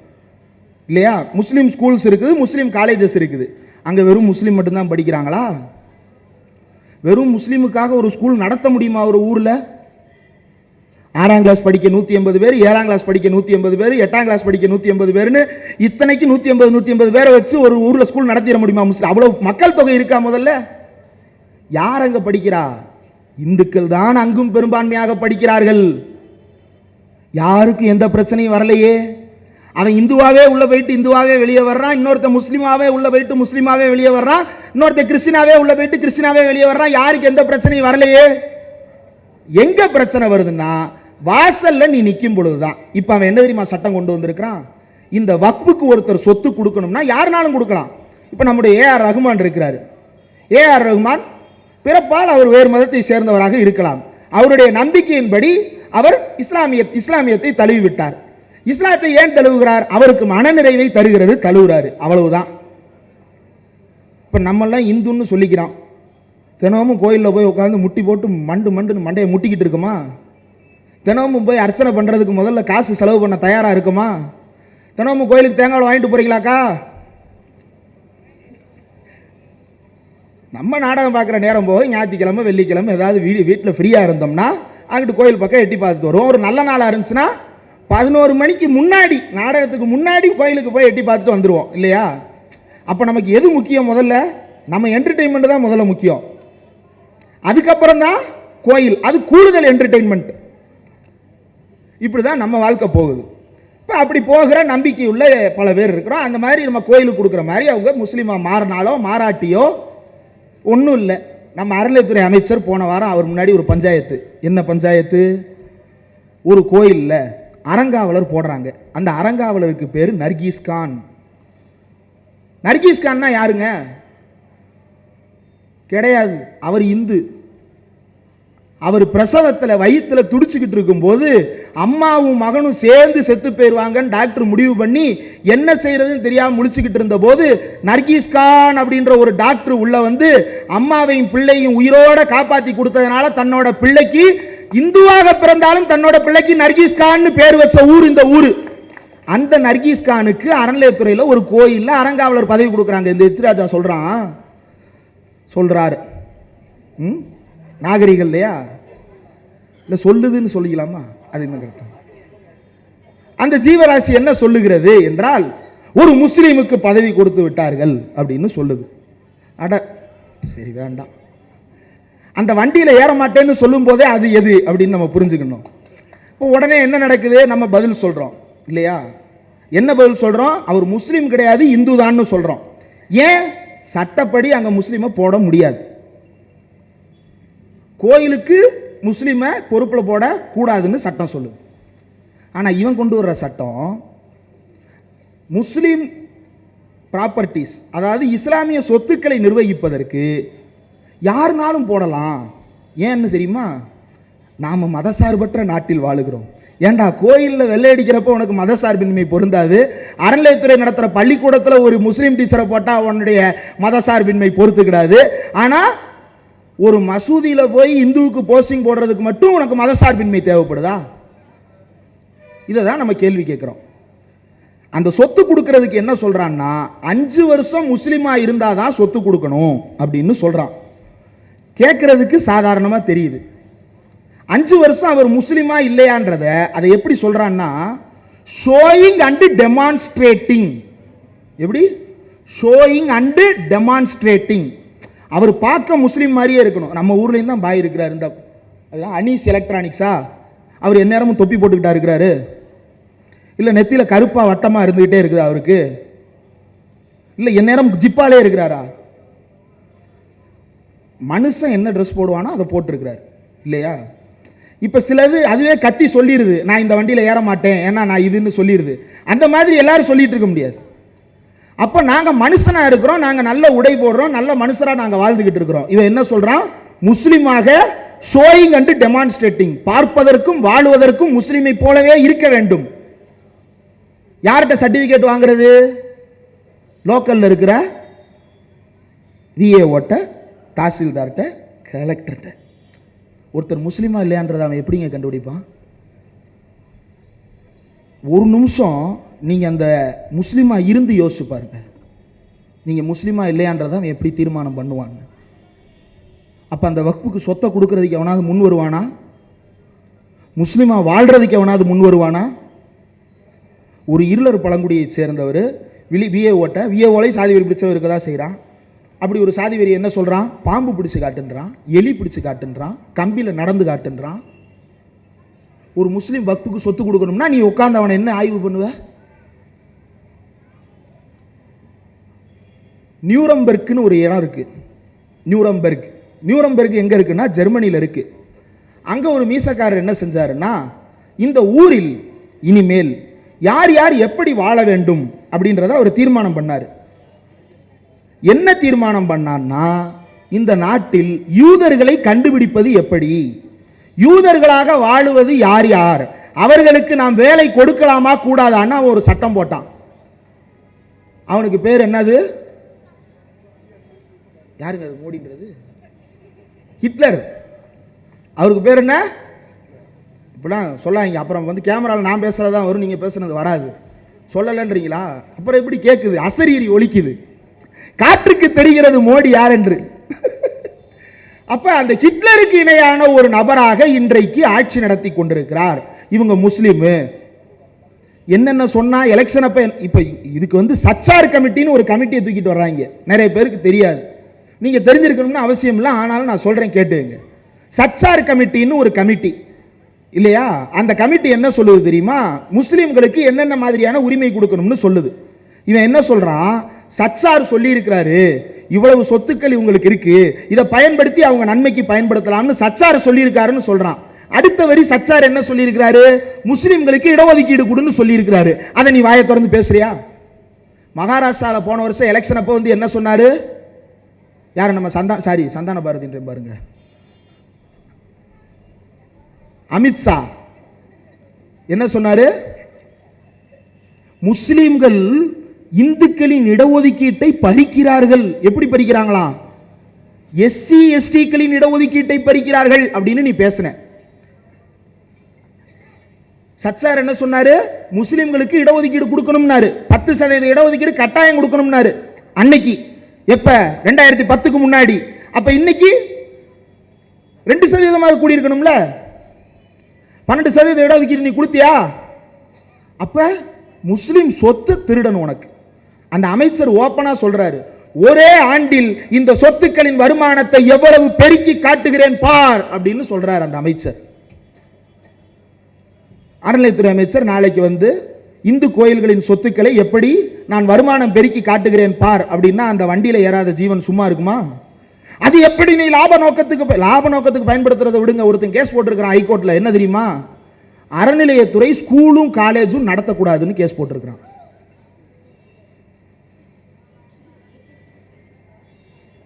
A: இல்லையா? முஸ்லீம் ஸ்கூல்ஸ் இருக்குது, முஸ்லீம் காலேஜஸ் இருக்குது. அங்கே வெறும் முஸ்லீம் மட்டும்தான் படிக்கிறாங்களா? வெறும் முஸ்லீமுக்காக ஒரு ஸ்கூல் நடத்த முடியுமா ஒரு ஊரில்? 6ஆம் கிளாஸ் படிக்க 180 பேர், 7ஆம் கிளாஸ் படிக்க 180 பேர், 8ஆம் கிளாஸ் படிக்க 180 பேர்னு இத்தனைக்கு 180 பேரை வச்சு ஒரு ஊரில் ஸ்கூல் நடத்திட முடியுமா? முஸ்லீம் அவ்வளவு மக்கள் தொகை இருக்கா? முதல்ல யார் அங்கே படிக்கிறா? இந்துக்கள் தான் அங்கும் பெரும்பான்மையாக படிக்கிறார்கள். யாருக்கும் எந்த பிரச்சனையும் வரலையே. அவன் இந்துவாவே உள்ள போயிட்டு இந்துவாவே வெளியே வர்றான், இன்னொருத்த முஸ்லீமாவே உள்ள போயிட்டு முஸ்லீமாவே வெளியே வர்றான், இன்னொருத்த கிறிஸ்டினாவே உள்ள போயிட்டு கிறிஸ்டினாவே வெளியே வர்றான். யாருக்கு எந்த பிரச்சனையும் வரலையே. எங்க பிரச்சனை வருதுன்னா வாசல்ல நீ நிற்கும் பொழுதுதான். இப்ப அவன் என்ன தெரியுமா சட்டம் கொண்டு வந்திருக்கிறான்? இந்த வக்ஃபுக்கு ஒருத்தர் சொத்து கொடுக்கணும்னா யாருனாலும் கொடுக்கலாம். இப்ப நம்முடைய ஏஆர் ரஹ்மான் இருக்கிறாரு. ஏஆர் ரஹ்மான் பிறப்பால் அவர் வேறு மதத்தை சேர்ந்தவராக இருக்கலாம். அவருடைய நம்பிக்கையின்படி அவர் இஸ்லாமியத்தை தழுவிவிட்டார். இஸ்லாத்தை ஏன் தழுவுகிறார்? அவருக்கு மனநிறைவை தருகிறது, தழுவுறாரு, அவ்வளவுதான். இப்ப நம்ம எல்லாம் இந்துன்னு சொல்லிக்கிறோம். தினமும் கோயிலில் போய் உட்காந்து முட்டி போட்டு மண்டுன்னு மண்டையை முட்டிக்கிட்டு இருக்குமா? தினமும் போய் அர்ச்சனை பண்றதுக்கு முதல்ல காசு செலவு பண்ண தயாரா இருக்குமா? தினமும் கோயிலுக்கு தேங்காய் வாங்கிட்டு போறீங்களாக்கா? நம்ம நாடகம் பார்க்குற நேரம் போய் ஞாயிற்றுக்கிழமை வெள்ளிக்கிழமை ஏதாவது வீட்டில் ஃப்ரீயாக இருந்தோம்னா அங்கிட்டு கோயில் பக்கம் எட்டி பார்த்துட்டு வருவோம். ஒரு நல்ல நாளாக இருந்துச்சுன்னா 11 மணிக்கு முன்னாடி, நாடகத்துக்கு முன்னாடி கோயிலுக்கு போய் எட்டி பார்த்துட்டு வந்துடுவோம் இல்லையா? அப்போ நமக்கு எது முக்கியம்? முதல்ல நம்ம என்டர்டெயின்மெண்ட் தான் முதல்ல முக்கியம், அதுக்கப்புறம் தான் கோயில், அது கூடுதல் என்டர்டெயின்மெண்ட். இப்படி தான் நம்ம வாழ்க்கை போகுது. இப்போ அப்படி போகிற நம்பிக்கை உள்ள பல பேர் இருக்கிறோம். அந்த மாதிரி நம்ம கோயிலுக்கு கொடுக்குற மாதிரி அவங்க முஸ்லீமாக மாறினாலோ மாறாட்டியோ ஒன்றும் இல்லை. நம்ம அறநிலையத்துறை அமைச்சர் போன வாரம் அவர் முன்னாடி ஒரு பஞ்சாயத்து, என்ன பஞ்சாயத்து? ஒரு கோயிலில் அறங்காவலர் போடுறாங்க. அந்த அறங்காவலருக்கு பேர் நர்கீஸ் கான். நர்கீஸ் கான்னா யாருங்க? கிடையாது, அவர் இந்து. அவர் பிரசவத்தில் வயிற்றுல துடிச்சுக்கிட்டு இருக்கும் போது அம்மாவும் மகனும் சேர்ந்து செத்து போயிருவாங்கன்னு டாக்டர் முடிவு பண்ணி என்ன செய்யறதுன்னு தெரியாம முழிச்சுக்கிட்டு இருந்த போது நர்கீஸ் கான் அப்படின்ற ஒரு டாக்டர் உள்ள வந்து அம்மாவையும் பிள்ளையும் உயிரோட காப்பாத்தி கொடுத்ததுனால தன்னோட பிள்ளைக்கு, இந்துவாக பிறந்தாலும் தன்னோட பிள்ளைக்கு நர்கீஸ் கான் பேர் வச்ச ஊர் இந்த ஊரு. அந்த நர்கீஸ் கானுக்கு அறநிலையத்துறையில ஒரு கோயில்ல அறங்காவலர் பதவி கொடுக்குறாங்க. இந்த எத்திராஜா சொல்றாரு. நாகரிகம் இல்லையா? இல்ல சொல்லுதுன்னு சொல்லிக்கலாமா? அது என்ன கரெக்ட்? அந்த ஜீவராசி என்ன சொல்லுகிறது என்றால், ஒரு முஸ்லீமுக்கு பதவி கொடுத்து விட்டார்கள் அப்படின்னு சொல்லுது. அட சரி வேண்டாம், அந்த வண்டியில ஏற மாட்டேன்னு சொல்லும் போதே அது எது அப்படின்னு நம்ம புரிஞ்சுக்கணும். இப்போ உடனே என்ன நடக்குது? நம்ம பதில் சொல்றோம் இல்லையா? என்ன பதில் சொல்றோம்? அவர் முஸ்லீம் கிடையாது, இந்து தான் சொல்றோம். ஏன்? சட்டப்படி அங்க முஸ்லீமை போட முடியாது. கோயிலுக்கு முஸ்லீமை பொறுப்புல போட கூடாதுன்னு சட்டம் சொல்லுது. ஆனா இவன் கொண்டு வர்ற சட்டம் முஸ்லீம் ப்ராப்பர்ட்டிஸ், அதாவது இஸ்லாமிய சொத்துக்களை நிர்வகிப்பதற்கு யாருனாலும் போடலாம். ஏன்னு தெரியுமா? நாம மதசார்பற்ற நாட்டில் வாழுகிறோம். ஏண்டா கோயிலில் வெள்ளை அடிக்கிறப்ப உனக்கு மதசார்பின்மை பொருந்தாது, அறநிலையத்துறை நடத்துகிற பள்ளிக்கூடத்தில் ஒரு முஸ்லீம் டீச்சரை போட்டால் உன்னுடைய மதசார்பின்மை பொறுத்துக்கிடாது. ஆனால் ஒரு மசூதியில் போய் இந்துவுக்கு போஸ்டிங் போடுறதுக்கு மட்டும் உனக்கு மதசார்பின்மை தேவைப்படுதா? இதை தான் நம்ம கேள்வி கேட்குறோம். அந்த சொத்து கொடுக்கறதுக்கு என்ன சொல்றான்னா, 5 வருஷம் முஸ்லீமா இருந்தாதான் சொத்து கொடுக்கணும் அப்படின்னு சொல்றான். கேட்கறதுக்கு சாதாரணமா தெரியுது. 5 வருஷம் அவர் முஸ்லிமா இல்லையான்றத அதை எப்படி சொல்றான்னா, ஷோயிங் அண்ட் டெமான்ஸ்ட்ரேட்டிங். எப்படி? Showing and demonstrating. அவர் பார்க்க முஸ்லீம் மாதிரியே இருக்கணும். நம்ம ஊர்லேயும் தான் பாய் இருக்கிறார், இந்த அனீஸ் எலக்ட்ரானிக்ஸா, அவர் எந்நேரமும் தொப்பி போட்டுக்கிட்டா இருக்கிறாரு, இல்லை நெத்தியில் கருப்பா வட்டமாக இருந்துகிட்டே இருக்குது அவருக்கு, இல்லை எந்நேரம் ஜிப்பாலே இருக்கிறாரா? மனுஷன் என்ன ட்ரெஸ் போடுவானோ அதை போட்டிருக்கிறார் இல்லையா? இப்போ சிலது அதுவே கத்தி சொல்லிடுது, நான் இந்த வண்டியில் ஏற மாட்டேன் ஏன்னா நான் இதுன்னு சொல்லிடுது. அந்த மாதிரி எல்லாரும் சொல்லிட்டு இருக்க முடியாது. அப்போ நாங்கள் மனுஷனாக இருக்கிறோம், நாங்கள் நல்ல உடை போடுறோம், நல்ல மனுஷராக நாங்கள் வாழ்ந்துகிட்டு இருக்கிறோம். இவன் என்ன சொல்கிறான்? முஸ்லீமாக ஷோயிங் அண்ட் டெமான்ஸ்ட்ரேட்டிங், பார்ப்பதற்கும் வாழ்வதற்கும் முஸ்லீமை போலவே இருக்க வேண்டும். யார்கிட்ட சர்டிபிகேட் வாங்குறது? லோக்கல்ல இருக்கிற விஏ ஓட்ட, தாசில்தார்கிட்ட, கலெக்டர்கிட்ட. ஒருத்தர் முஸ்லீமா இல்லையான்றதை அவன் எப்படிங்க கண்டுபிடிப்பான்? ஒரு நிமிஷம் நீங்க அந்த முஸ்லீமா இருந்து யோசிச்சு பாருங்க. நீங்க முஸ்லீமா இல்லையான்றதை அவன் எப்படி தீர்மானம் பண்ணுவாங்க? அப்ப அந்த வக்ஃபுக்கு சொத்தை கொடுக்கறதுக்கு எவனாவது முன் வருவானா? முஸ்லீமா வாழ்றதுக்கு எவனாவது முன் வருவானா? ஒரு இருளர் பழங்குடியை சேர்ந்தவர் விஏஓலை சாதி வெறி பிடிச்சவர் இருக்கதான் செய்கிறான். அப்படி ஒரு சாதி வெறி என்ன சொல்றான்? பாம்பு பிடிச்சு காட்டுன்றான், எலி பிடிச்சு காட்டுன்றான், கம்பியில நடந்து காட்டுன்றான். ஒரு முஸ்லீம் வக்ஃபுக்கு சொத்து கொடுக்கணும்னா நீ உட்கார்ந்து அவனை என்ன ஆய்வு பண்ணுவ? நியூரம்பெர்க்னு ஒரு இடம் இருக்கு. நியூரம்பெர்க் எங்க இருக்குன்னா ஜெர்மனியில் இருக்கு. அங்க ஒரு மீசக்காரர் என்ன செஞ்சாருன்னா, இந்த ஊரில் இனிமேல் யார் யார் எப்படி வாழ வேண்டும் அப்படின்றத அவர் தீர்மானம் பண்ணார். என்ன தீர்மானம் பண்ணான்னா, இந்த நாட்டில் யூதர்களை கண்டுபிடிப்பது எப்படி, யூதர்களாக வாழுவது யார் யார், அவர்களுக்கு நாம் வேலை கொடுக்கலாமா கூடாதான்னு அவன் ஒரு சட்டம் போட்டான். அவனுக்கு பேர் என்னது? யாருங்க அது மோடின்றது? ஹிட்லர். அவருக்கு பேர் என்ன? இப்படிலாம் சொல்லாங்க. அப்புறம் வந்து கேமராவில் நான் பேசுறதா வரும், நீங்க பேசுனது வராது. சொல்லலன்றீங்களா? அப்புறம் எப்படி கேட்குது? அசரீரி ஒலிக்குது. காற்றுக்கு தெரிகிறது மோடி யார் என்று. அப்ப அந்த ஹிட்லருக்கு இணையான ஒரு நபராக இன்றைக்கு ஆட்சி நடத்தி கொண்டிருக்கிறார். இவங்க முஸ்லீம். என்னென்ன சொன்னா எலெக்ஷன் அப்ப இப்ப இதுக்கு வந்து சச்சார் கமிட்டின்னு ஒரு கமிட்டியை தூக்கிட்டு வர்றாங்க. நிறைய பேருக்கு தெரியாது, நீங்க தெரிஞ்சிருக்கணும்னு அவசியம் இல்லை, ஆனாலும் நான் சொல்றேன் கேட்டுங்க. சச்சார் கமிட்டின்னு ஒரு கமிட்டி இல்லையா? அந்த கமிட்டி என்ன சொல்லுது தெரியுமா? முஸ்லிம்களுக்கு என்னென்ன மாதிரியான உரிமை கொடுக்கணும்னு சொல்லுது. இவன் என்ன சொல்றான்? சச்சார் சொல்லி இருக்கிறாரு, இவ்வளவு சொத்துக்கள் இவங்களுக்கு இருக்கு, இதை பயன்படுத்தி அவங்க நன்மைக்கு பயன்படுத்தலாம்னு சச்சார் சொல்லி இருக்காருன்னு சொல்றான். அடுத்த வரி சச்சார் என்ன சொல்லி இருக்கிறாரு? முஸ்லிம்களுக்கு இடஒதுக்கீடு கொடுன்னு சொல்லி இருக்கிறாரு. அதை நீ வாயை திறந்து பேசுறியா? மகாராஷ்டிரால போன வருஷம் எலெக்ஷன் அப்போ வந்து என்ன சொன்னாரு? யார்? நம்ம சந்தான பாரதி பாருங்க, அமித்ஷா என்ன சொன்னாரு? முஸ்லிம்கள் இந்துக்களின் இடஒதுக்கீட்டை பறிக்கிறார்கள். எப்படி பறிக்கிறாங்களாம்? எஸ்சி எஸ்டிக்களின் இடஒதுக்கீட்டை பறிக்கிறார்கள் அப்படின்னு நீ பேசுன. சச்சார் என்ன சொன்னாரு? முஸ்லிம்களுக்கு இடஒதுக்கீடு கொடுக்கணும்னாரு, 10% இடஒதுக்கீடு கட்டாயம் கொடுக்கணும்னாரு அன்னைக்கு. எப்ப? 2010க்கு முன்னாடி. அப்ப இன்னைக்கு 2% கூடி இருக்கணும்ல. 12% இடஒதுக்கீடு நீ கொடுத்தியா? அப்ப முஸ்லிம் சொத்து திருடணும் உனக்கு. அந்த அமைச்சர் ஓப்பனா சொல்றாரு, ஒரே ஆண்டில் இந்த சொத்துக்களின் வருமானத்தை எவ்வளவு பெருக்கி காட்டுகிறேன் பார் அப்படின்னு சொல்றாரு அந்த அமைச்சர். அறநிலையத்துறை அமைச்சர் நாளைக்கு வந்து இந்து கோயில்களின் சொத்துக்களை எப்படி நான் வருமானம் பெருக்கி காட்டுகிறேன் பார் அப்படின்னா அந்த வண்டியில ஏறாத ஜீவன் சும்மா இருக்குமா? அது எப்படி நீ லாப நோக்கத்துக்கு பயன்படுத்துறதை விடுங்க. ஒருத்தன் கேஸ் போட்டிருக்கிறான் ஹைகோர்ட்ல. என்ன தெரியுமா? அறநிலையத்துறை ஸ்கூலும் காலேஜும் நடத்தக்கூடாதுன்னு கேஸ் போட்டிருக்கிறான்.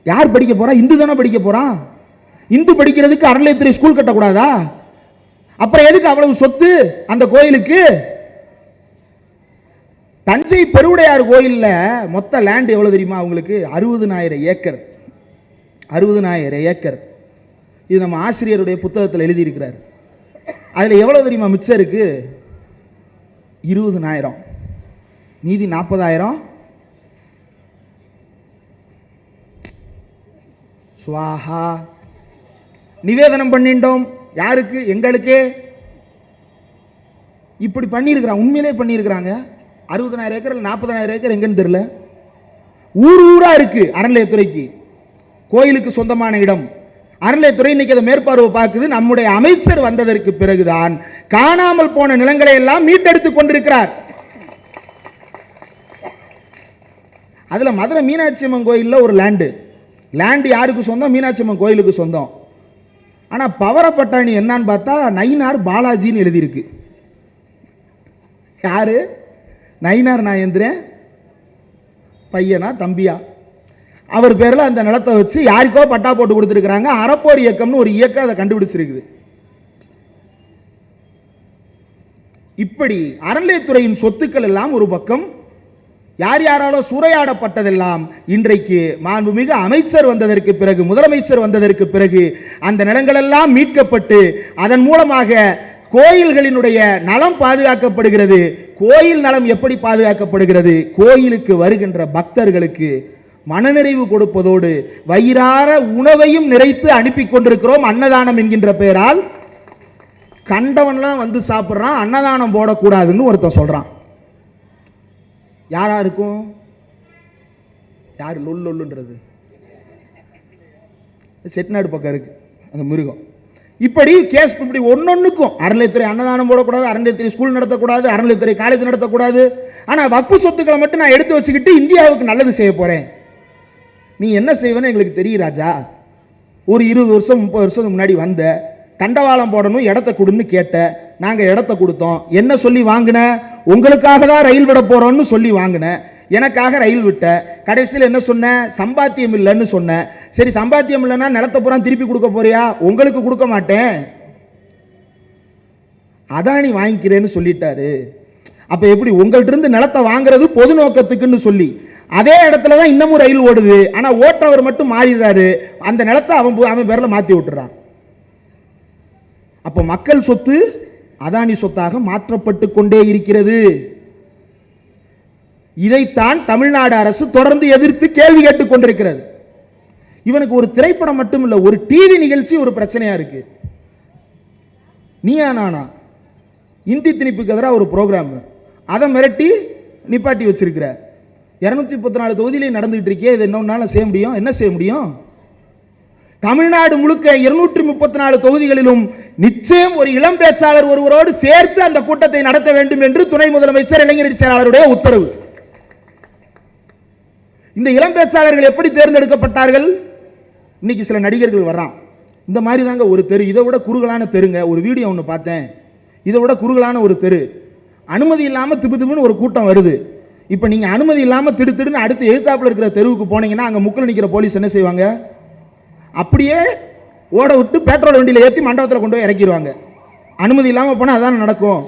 A: யார் படிக்க போறா? இந்து தானே படிக்க போறான். இந்து படிக்கிறதுக்கு அறநிலையத்துறை ஸ்கூல் கட்டக்கூடாதா? அப்புறம் எதுக்கு அவ்வளவு சொத்து அந்த கோயிலுக்கு? தஞ்சை பெருவுடையார் கோயில்ல மொத்த லேண்ட் எவ்வளவு தெரியுமா அவங்களுக்கு? 60,000 ஏக்கர். 60,000 ஏக்கர். இது நம்ம ஆசிரியருடைய புத்தகத்தில் எழுதி இருக்கிறார். அதுல எவ்வளவு தெரியுமா மிச்சம் இருக்கு? 20,000. மீதி 40,000 சுவாஹா. நிவேதனம் பண்ணிட்டோம். யாருக்கு? எங்களுக்கு. இப்படி பண்ணியிருக்கிறாங்க, உண்மையிலே பண்ணியிருக்கிறாங்க. 60,000 ஏக்கர் 40,000 ஏக்கர் எங்கன்னு தெரியல. ஊரா இருக்கு அறநிலையத்துறைக்கு. கோயிலுக்கு சொந்தமான இடம். அறநிலையத்துறை இன்னைக்கு அதை மேற்பார்வை பார்க்குது. நம்முடைய அமைச்சர் வந்ததற்கு பிறகுதான் காணாமல் போன நிலங்களை எல்லாம் மீட்டெடுத்துக் கொண்டிருக்கிறார். அதுல மதுரை மீனாட்சி அம்மன் கோயில்ல ஒரு லேண்ட் யாருக்கு சொந்தம்? மீனாட்சி அம்மன் கோயிலுக்கு சொந்தம். ஆனா பவரப்பட்டாணி என்னன்னு பார்த்தா நயினார் பாலாஜின்னு எழுதியிருக்கு. யாரு? நயினார் நாயேந்திரன் பையனா தம்பியா? அவர் பேர்ல அந்த நிலத்தை வச்சு யாருக்கோ பட்டா போட்டு கொடுத்திருக்கிறாங்க. அறப்போர் இயக்கம்னு ஒரு இயக்கம் அதை கண்டுபிடிச்சிருக்குது. இப்படி அறநிலையத்துறையின் சொத்துக்கள் எல்லாம் ஒரு பக்கம் யார் யாராலோ சூறையாடப்பட்டதெல்லாம் இன்றைக்கு மாண்புமிகு அமைச்சர் வந்ததற்கு பிறகு, முதலமைச்சர் வந்ததற்கு பிறகு அந்த நிலங்களெல்லாம் மீட்கப்பட்டு அதன் மூலமாக கோயில்களினுடைய நலம் பாதுகாக்கப்படுகிறது. கோயில் நலம் எப்படி பாதுகாக்கப்படுகிறது? கோயிலுக்கு வருகின்ற பக்தர்களுக்கு மனநிறைவு கொடுப்பதோடு வயிறார உணவையும் நிறைத்து அனுப்பி கொண்டிருக்கிறோம். அன்னதானம் என்கின்ற பெயரால் கண்டவன்லாம் வந்து சாப்பிட்றான், அன்னதானம் போடக்கூடாதுன்னு ஒருத்தன் சொல்றான். யாரா இருக்கும்? யாரு லொல்லுன்றது? செட்டிநாடு பக்கம் இருக்கு அந்த மிருகம். இப்படி கேஸ் இப்படி ஒன்னொன்னுக்கும் அறநிலையத்துறை அன்னதானம் போடக்கூடாது, அறநிலையத்துறை ஸ்கூல் நடத்தக்கூடாது, அறநிலையத்துறை காலேஜ் நடத்தக்கூடாது. ஆனா வக்ஃபு சொத்துக்களை மட்டும் நான் எடுத்து வச்சுக்கிட்டு இந்தியாவுக்கு நல்லது செய்ய போறேன். நீ என்ன செய்வேன்னு எங்களுக்கு தெரியும் ராஜா. ஒரு 20 வருஷம் 30 வருஷத்துக்கு முன்னாடி வந்த தண்டவாளம் போடணும் இடத்த கொடுன்னு கேட்ட, நாங்க இடத்த கொடுத்தோம். என்ன சொல்லி வாங்கின? உங்களுக்காக தான் ரயில் விட போறோம்னு சொல்லி வாங்கின. எனக்காக ரயில் விட்ட. கடைசியில் என்ன சொன்ன? சம்பாத்தியம் இல்லைன்னு சொன்ன. சரி, சம்பாத்தியம் இல்லைன்னா நிலத்தை பூரா திருப்பி கொடுக்க போறியா? உங்களுக்கு கொடுக்க மாட்டேன், அதானி வாங்கிக்கிறேன்னு சொல்லிட்டாரு. அப்ப எப்படி உங்கள்ட்ட இருந்து நிலத்தை வாங்குறது பொது நோக்கத்துக்குன்னு சொல்லி அதே இடத்துல தான் இன்னமும் ரயில் ஓடுது. ஆனா ஓட்டுறவர் மட்டும் மாறிடுறாரு, அந்த நிலத்தை அவன் பேர்ல மாத்தி விட்டுறான். அப்ப மக்கள் சொத்து அதானி சொத்தாக மாற்றப்பட்டு கொண்டே இருக்கிறது. இதைத்தான் தமிழ்நாடு அரசு தொடர்ந்து எதிர்த்து கேள்வி கேட்டுக் கொண்டிருக்கிறது. இவனுக்கு ஒரு திரைப்படம் மட்டும் இல்ல, ஒரு டிவி நிகழ்ச்சி ஒரு பிரச்சனையா இருக்கு. நீயா நானா இந்தி திணிப்புக்கு எதிராக ஒரு ப்ரோக்ராம், அதை மிரட்டி நிப்பாட்டி வச்சிருக்கிற. 234 தொகுதியிலே நடந்துகிட்டு இருக்கே, இது என்ன செய்ய முடியும்? என்ன செய்ய முடியும்? தமிழ்நாடு முழுக்க 234 தொகுதிகளிலும் நிச்சயம் ஒரு இளம் பேச்சாளர் ஒருவரோடு சேர்த்து அந்த கூட்டத்தை நடத்த வேண்டும் என்று துணை முதலமைச்சர் இளைஞர் செயலாளருடைய உத்தரவு. இந்த இளம் பேச்சாளர்கள் எப்படி தேர்ந்தெடுக்கப்பட்டார்கள்? இன்னைக்கு சில நடிகர்கள் வர்றான், இந்த மாதிரி தாங்க ஒரு தெரு, இதை விட குறுகலான தெருங்க, ஒரு வீடியோ ஒன்று பார்த்தேன், இதை விட குறுகலான ஒரு தெரு, அனுமதி இல்லாமல் திபுன்னு ஒரு கூட்டம் வருது. இப்போ நீங்கள் அனுமதி இல்லாமல் திடுன்னு அடுத்து எதிர்த்தாப்புல இருக்கிற தெருவுக்கு போனீங்கன்னா அங்கே முக்கில் நிற்கிற போலீஸ் என்ன செய்வாங்க? அப்படியே ஓட விட்டு பெட்ரோல் வண்டியில் ஏற்றி மண்டபத்தில் கொண்டு போய் இறக்கிடுவாங்க. அனுமதி இல்லாமல் போனால் அதான் நடக்கும்.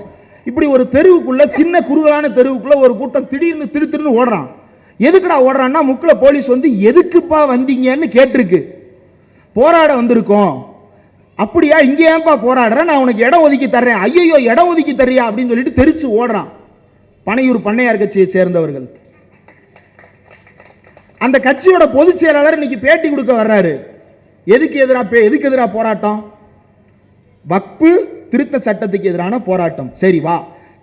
A: இப்படி ஒரு தெருவுக்குள்ள, சின்ன குறுகலான தெருவுக்குள்ள ஒரு கூட்டம் திடீர்னு திடுன்னு ஓடுறான். எதுக்குடா ஓடுறான்னா, முக்கில் போலீஸ் வந்து எதுக்குப்பா வந்தீங்கன்னு கேட்டிருக்கு, போராட வந்திருக்கோம். அப்படியா, இங்கே ஏன்பா போராடுற, நான் உனக்கு இடம் ஒதுக்கி தர்றேன். ஐயோ இடம் ஒதுக்கி தர்றியா அப்படின்னு சொல்லிட்டு தெரிச்சு ஓடுறான். பனையூர் பண்ணையார் கட்சியை சேர்ந்தவர்கள். அந்த கட்சியோட பொதுச் செயலாளர் இன்னைக்கு பேட்டி கொடுக்க வர்றாரு. எதுக்கு எதிராக போராட்டம்? வக்ஃபு திருத்த சட்டத்துக்கு எதிரான போராட்டம். சரி வா,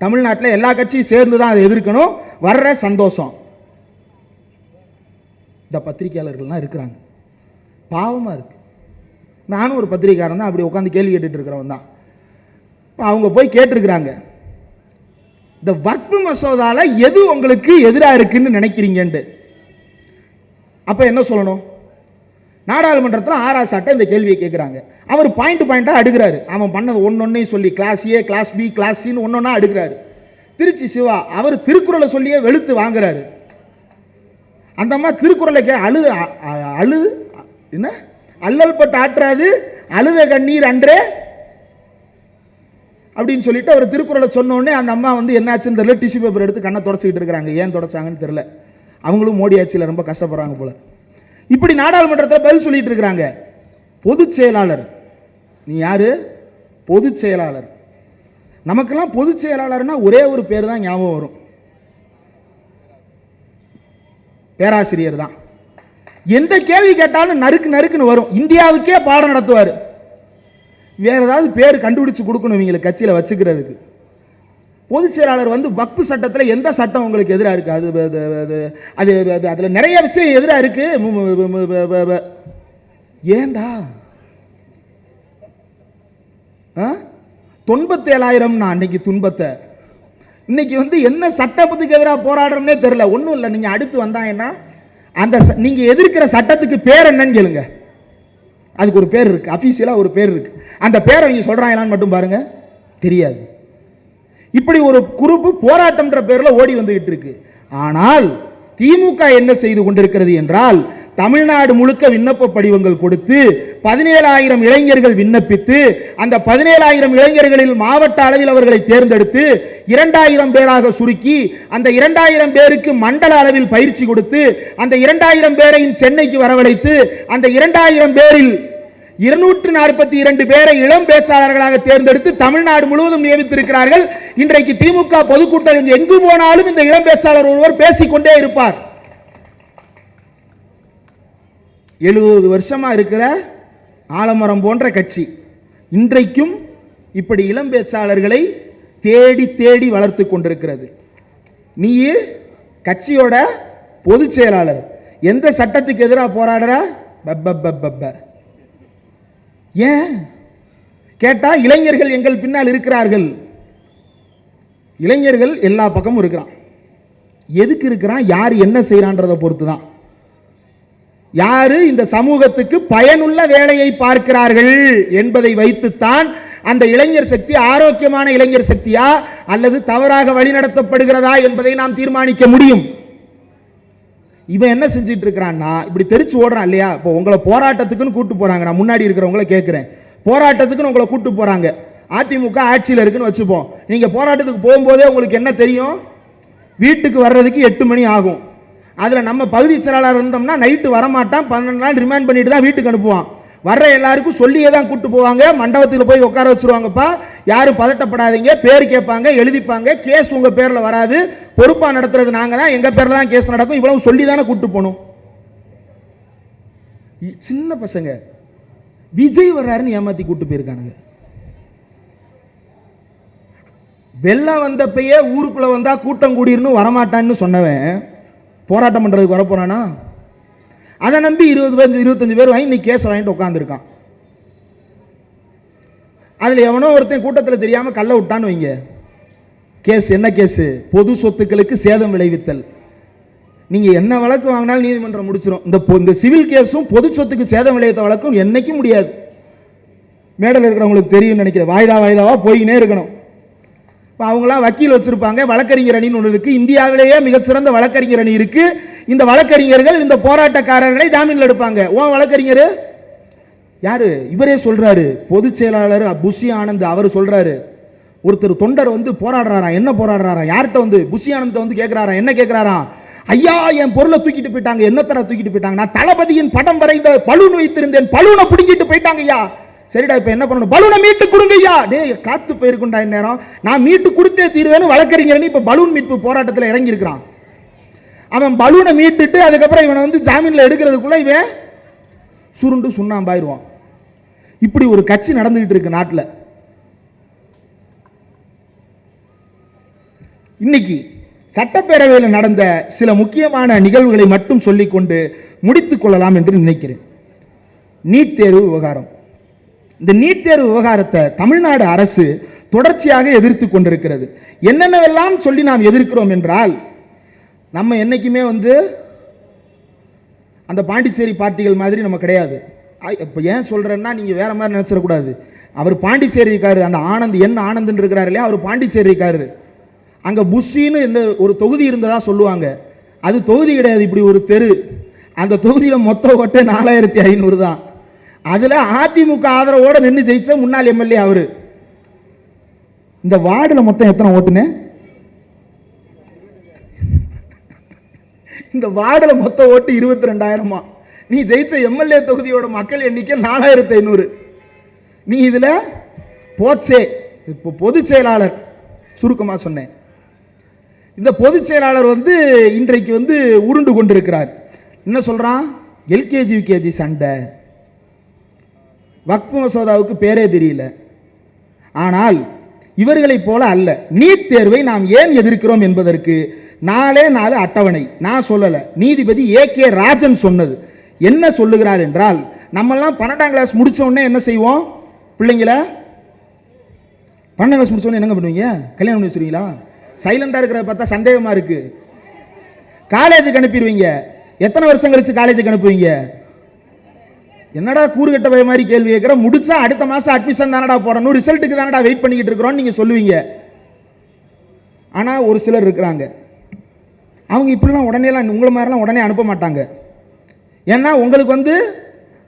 A: தமிழ்நாட்டில் எல்லா கட்சியும் சேர்ந்து தான் அதை எதிர்க்கணும், வர்ற சந்தோஷம். இந்த பத்திரிகையாளர்கள்லாம் இருக்கிறாங்க, பாவமா இருக்கு. நானும் ஒரு பத்திரிகையாளர் தான், அப்படி உட்காந்து கேள்வி கேட்டுட்டு இருக்கிறவன் தான். அவங்க போய் கேட்டிருக்கிறாங்க, இந்த வக்ஃபு மசோதால எது உங்களுக்கு எதிராக இருக்குன்னு நினைக்கிறீங்கன்னு. அப்ப என்ன சொல்லணும்? நாடாளுமன்றத்தில் ஆராய்ச்சி இந்த கேள்வியை கேட்கிறாங்க. அவர் பாயிண்டா அடுக்கிறாரு. அவன் பண்ணது ஒன்னொன்னையும் சொல்லி கிளாஸ் ஏ, கிளாஸ் பி, கிளாஸ் சின்னு ஒன்னொன்னா அடுக்கிறாரு. திருச்சி சிவா அவர் திருக்குறளை சொல்லியே வெளுத்து வாங்குறாரு. அந்த அம்மா திருக்குறளை அழுது என்ன அல்லல் பட்டு ஆற்றாது அழுத கண்ணீர் அன்றே அப்படின்னு சொல்லிட்டு அவர் திருக்குறளை சொன்ன உடனே அந்த அம்மா வந்து என்னாச்சுன்னு தெரியல, டிஷ்யூ பேப்பர் எடுத்து கண்ணை தொடச்சிக்கிட்டு இருக்கிறாங்க. ஏன் தொடச்சாங்கன்னு தெரியல, அவங்களும் மோடி ஆட்சியில் ரொம்ப கஷ்டப்படுறாங்க போல. இப்படி நாடாளுமன்றத்தில் பதில் சொல்லிட்டு இருக்கிறாங்க. பொதுச் செயலாளர், நீ யாரு? பொதுச் செயலாளர். நமக்கெல்லாம் பொதுச் செயலாளர்னா ஒரே ஒரு பேர் தான் ஞாபகம் வரும், பேராசிரியர் தான். எந்த கேள்வி கேட்டாலும் நறுக்குன்னு வரும். இந்தியாவுக்கே பாடம் நடத்துவார். வேற ஏதாவது பேர் கண்டுபிடிச்சு கொடுக்கணும் இவங்களுக்கு கட்சியில் வச்சுக்கிறதுக்கு. பொதுச் செயலாளர் வந்து வக்ஃபு சட்டத்தில் எந்த சட்டம் உங்களுக்கு எதிராக இருக்கு? அது அதில் நிறைய விஷயம் எதிராக இருக்கு. ஏண்டா 97,000 அன்னைக்கு துன்பத்தை, இன்னைக்கு வந்து என்ன சட்டத்துக்கு எதிராக போராடுறோம்னே தெரியல. ஒன்றும் இல்லை, நீங்க அடுத்து வந்தாங்கன்னா அந்த நீங்க எதிர்க்கிற சட்டத்துக்கு பேர் என்னன்னு கேளுங்க. அதுக்கு ஒரு பேர் இருக்கு, அபிஷியலா ஒரு பேர் இருக்கு. அந்த பேரை இங்க சொல்றாங்களான்னு மட்டும் பாருங்க, தெரியாது. இப்படி ஒரு குரூப் போராட்டம்ன்ற பேர்ல ஓடி வந்துகிட்டு இருக்கு. ஆனால் திமுக என்ன செய்து கொண்டிருக்கிறது என்றால், தமிழ்நாடு முழுக்க விண்ணப்ப படிவங்கள் கொடுத்து 17,000 இளைஞர்கள் விண்ணப்பித்து அந்த 17,000 இளைஞர்களில் மாவட்ட அளவில் அவர்களை தேர்ந்தெடுத்து 2,000 பேராக சுருக்கி அந்த 2,000 பேருக்கு மண்டல அளவில் பயிற்சி கொடுத்து அந்த 2,000 பேரையும் சென்னைக்கு வரவழைத்து அந்த 2,000 பேரில் 242 பேரை இளம் பேச்சாளர்களாக தேர்ந்தெடுத்து தமிழ்நாடு முழுவதும் நியமித்திருக்கிறார்கள். இன்றைக்கு திமுக பொதுக்கூட்டம் எங்கு போனாலும் இந்த இளம் பேச்சாளர் ஒருவர் பேசிக்கொண்டே இருப்பார். 70 வருஷமா இருக்கிற ஆலமரம் போன்ற கட்சி இன்றைக்கும் இப்படி இளம் பேச்சாளர்களை தேடி தேடி வளர்த்து கொண்டிருக்கிறது. நீ கட்சியோட பொதுச் செயலாளர், எந்த சட்டத்துக்கு எதிராக போராடுற? ஏன் கேட்டா இளைஞர்கள் எங்கள் பின்னால் இருக்கிறார்கள். இளைஞர்கள் எல்லா பக்கமும் இருக்கிறான். எதுக்கு இருக்கிறான், யார் என்ன செய்யறான்றதை பொறுத்து தான். யாரு இந்த சமூகத்துக்கு பயனுள்ள வேலையை பார்க்கிறார்கள் என்பதை வைத்துத்தான் அந்த இளைஞர் சக்தி ஆரோக்கியமான இளைஞர் சக்தியா அல்லது தவறாக வழிநடத்தப்படுகிறதா என்பதை நாம் தீர்மானிக்க முடியும். இவன் என்ன செஞ்சிட்டு இருக்கிறான்னா, இப்படி தெரிச்சு ஓடுறான் இல்லையா? இப்போ உங்களை போராட்டத்துக்குன்னு கூட்டு போறாங்க. நான் முன்னாடி இருக்கிறவங்கள கேட்கிறேன், போராட்டத்துக்குன்னு உங்களை கூட்டு போறாங்க. அதிமுக ஆட்சியில் இருக்குன்னு வச்சுப்போம். நீங்க போராட்டத்துக்கு போகும்போதே உங்களுக்கு என்ன தெரியும்? வீட்டுக்கு வர்றதுக்கு 8 மணி ஆகும். அதுல நம்ம பகுதி செயலாளர் இருந்தோம்னா நைட்டு வரமாட்டான், 12 நாள் ரிமைண்ட் பண்ணிட்டு தான் வீட்டுக்கு அனுப்புவான். வர்ற எல்லாருக்கும் சொல்லியே தான் கூட்டு போவாங்க. மண்டபத்தில் போய் உட்கார வச்சிருவாங்கப்பா, யாரும் பதட்டப்படாதீங்க, பேர் கேட்பாங்க, எழுதிப்பாங்க, கேஸ் உங்க பேர்ல வராது, பொறுப்பா நடத்துறது நாங்க தான், எங்க பேர்ல தான் கேஸ் நடக்கும், இவ்வளவு சொல்லி தானே கூட்டு போகணும். சின்ன பசங்க விஜய் வர்றாருன்னு ஏமாத்தி கூட்டு போயிருக்கானுங்க. வெள்ளம் வந்தப்பயே ஊருக்குள்ள வந்தா கூட்டம் கூடிருன்னு வரமாட்டான்னு சொன்னவன் போராட்டம் பண்றதுக்கு வர போறானா? அதை நம்பி 20 பேர் 25 பேர் வாங்கி இன்னைக்கு கேஸ் வாங்கிட்டு உட்காந்துருக்கான். அதுல எவனோ ஒருத்தன் கூட்டத்தில் தெரியாம கள்ள விட்டான்னு வைங்க, கேஸ் என்ன கேஸ்? பொது சொத்துக்களுக்கு சேதம் விளைவித்தல். நீங்க என்ன வழக்கு வாங்கினாலும் நீதிமன்றம் முடிச்சிடும். இந்த சிவில் கேஸும் பொது சொத்துக்கு சேதம் விளைவித்த வழக்கும் என்னைக்கும் முடியாது. மேடல் இருக்கிறவங்களுக்கு தெரியும் நினைக்கிறேன், வாய்தாவா போயினே இருக்கணும். அவங்களாம் வக்கீல் வச்சிருப்பாங்க, வழக்கறிஞர் அணின்னு ஒன்று இருக்கு. இந்தியாவிலேயே மிகச்சிறந்த வழக்கறிஞர் அணி இருக்கு. இந்த வழக்கறிஞர்கள் இந்த போராட்டக்காரர்களை ஜாமீன்ல எடுப்பாங்க. வழக்கறிஞர் யாரு? இவரே சொல்றாரு, பொதுச் செயலாளர் புஷி ஆனந்த். அவர் சொல்றாரு, ஒருத்தர் தொண்டர் வந்து போராடுறாரா. என்ன போராடுறாரா? யார்கிட்ட வந்து? புஷி ஆனந்த் வந்து கேட்கிறாரா. என்ன கேட்கிறாரா? ஐயா, என் பொருளை தூக்கிட்டு போயிட்டாங்க. என்ன தர தூக்கிட்டு போயிட்டாங்க? நான் தளபதியின் படம் வரைந்த பலூன் வைத்திருந்தேன், பலூனை பிடிங்கிட்டு போயிட்டாங்க ஐயா. சரிடா, இப்ப என்ன பண்ணணும்? பலூனை மீட்டு கொடுங்க ஐயா. டே, காத்து போயிருக்குண்டா இந்நேரம், நான் மீட்டு கொடுத்தே தீர்வேன்னு வழக்கறிஞர் இப்ப பலூன் மீட்பு போராட்டத்தில் இறங்கி இருக்கிறான். அவன் பலூனை மீட்டுட்டு அதுக்கப்புறம் இவனை வந்து ஜாமீன்ல எடுக்கிறதுக்குள்ள இவன் சுருண்டு சுண்ணாம்பாயிருவான். இப்படி ஒரு கட்சி நடந்துகிட்டு இருக்கு நாட்டில். இன்னைக்கு சட்டப்பேரவையில் நடந்த சில முக்கியமான நிகழ்வுகளை மட்டும் சொல்லிக்கொண்டு முடித்துக் கொள்ளலாம் என்று நினைக்கிறேன். நீட் தேர்வு விவகாரம். இந்த நீட் தேர்வு விவகாரத்தை தமிழ்நாடு அரசு தொடர்ச்சியாக எதிர்த்து கொண்டிருக்கிறது. என்னென்னவெல்லாம் சொல்லி நாம் எதிர்க்கிறோம் என்றால், நம்ம என்னைக்குமே வந்து அந்த பாண்டிச்சேரி பார்ட்டிகள் மாதிரி நம்ம கிடையாது. இப்போ ஏன் சொல்றேன்னா, நீங்க வேற மாதிரி நினைச்சிடக்கூடாது. அவர் பாண்டிச்சேரி இருக்காரு, அந்த ஆனந்த் என்ன ஆனந்த் இருக்கிறாரு இல்லையா, அவர் பாண்டிச்சேரி இருக்காரு. அங்க புஷின்னு ஒரு தொகுதி இருந்ததா சொல்லுவாங்க. அது தொகுதி கிடையாது, இப்படி ஒரு தெரு. அந்த தொகுதியில மொத்த ஓட்டு 4500 தான். அதுல அதிமுக ஆதரவோட நின்று ஜெயிச்ச முன்னாள் எம்எல்ஏ அவரு. இந்த வார்டுல மொத்தம் எத்தனை ஓட்டுன்னு? இந்த வார்டுல மொத்த ஓட்டு 22,000. நீ ஜெயிச்ச எம்எல்ஏ தொகுதியோட மக்கள் எண்ணிக்கை 4500. நீ இதுல போச்சே. இப்போ பொதுச் செயலாளர் சுருக்கமா சொன்னேன். இந்த பொதுச் செயலாளர் வந்து இன்றைக்கு வந்து உருண்டு கொண்டிருக்கிறார். என்ன சொல்றான்? எல்கேஜி யூகேஜி சண்டை, வக்ஃப் மசோதாவுக்கு பேரே தெரியல. ஆனால் இவர்களை போல அல்ல. நீட் தேர்வை நாம் ஏன் எதிர்க்கிறோம் என்பதற்கு 4 அட்டவணை. நான் சொல்லல, நீதிபதி AK ராஜன் சொன்னது. என்ன சொல்லுகிறார் என்றால், நம்மெல்லாம் 12ஆம் கிளாஸ் முடிச்ச உடனே என்ன செய்வோம்? பிள்ளைங்கள 12ஆம் கிளாஸ் முடிச்ச உடனே என்னங்க பண்ணுவீங்க? கல்யாணம் பண்ணி வச்சிருவீங்களா? சைலண்டா இருக்கிறத பார்த்தா சந்தேகமா இருக்கு. காலேஜுக்கு அனுப்பிடுவீங்க. எத்தனை வருஷம் கழிச்சு காலேஜுக்கு அனுப்புவீங்க? என்னடா கூறுகட்ட பய மாதிரி கேள்வி கேட்கிற? முடிச்சா அடுத்த மாசம் அட்மிஷன் தானடா போடணும், ரிசல்ட்டுக்கு தானடா வெயிட் பண்ணிக்கிட்டு இருக்கிறோம் நீங்க சொல்லுவீங்க. ஆனா ஒரு சிலர் இருக்கிறாங்க, அவங்க இப்படிலாம் உடனே உங்களை மாதிரிலாம் உடனே அனுப்ப மாட்டாங்க. ஏன்னா உங்களுக்கு வந்து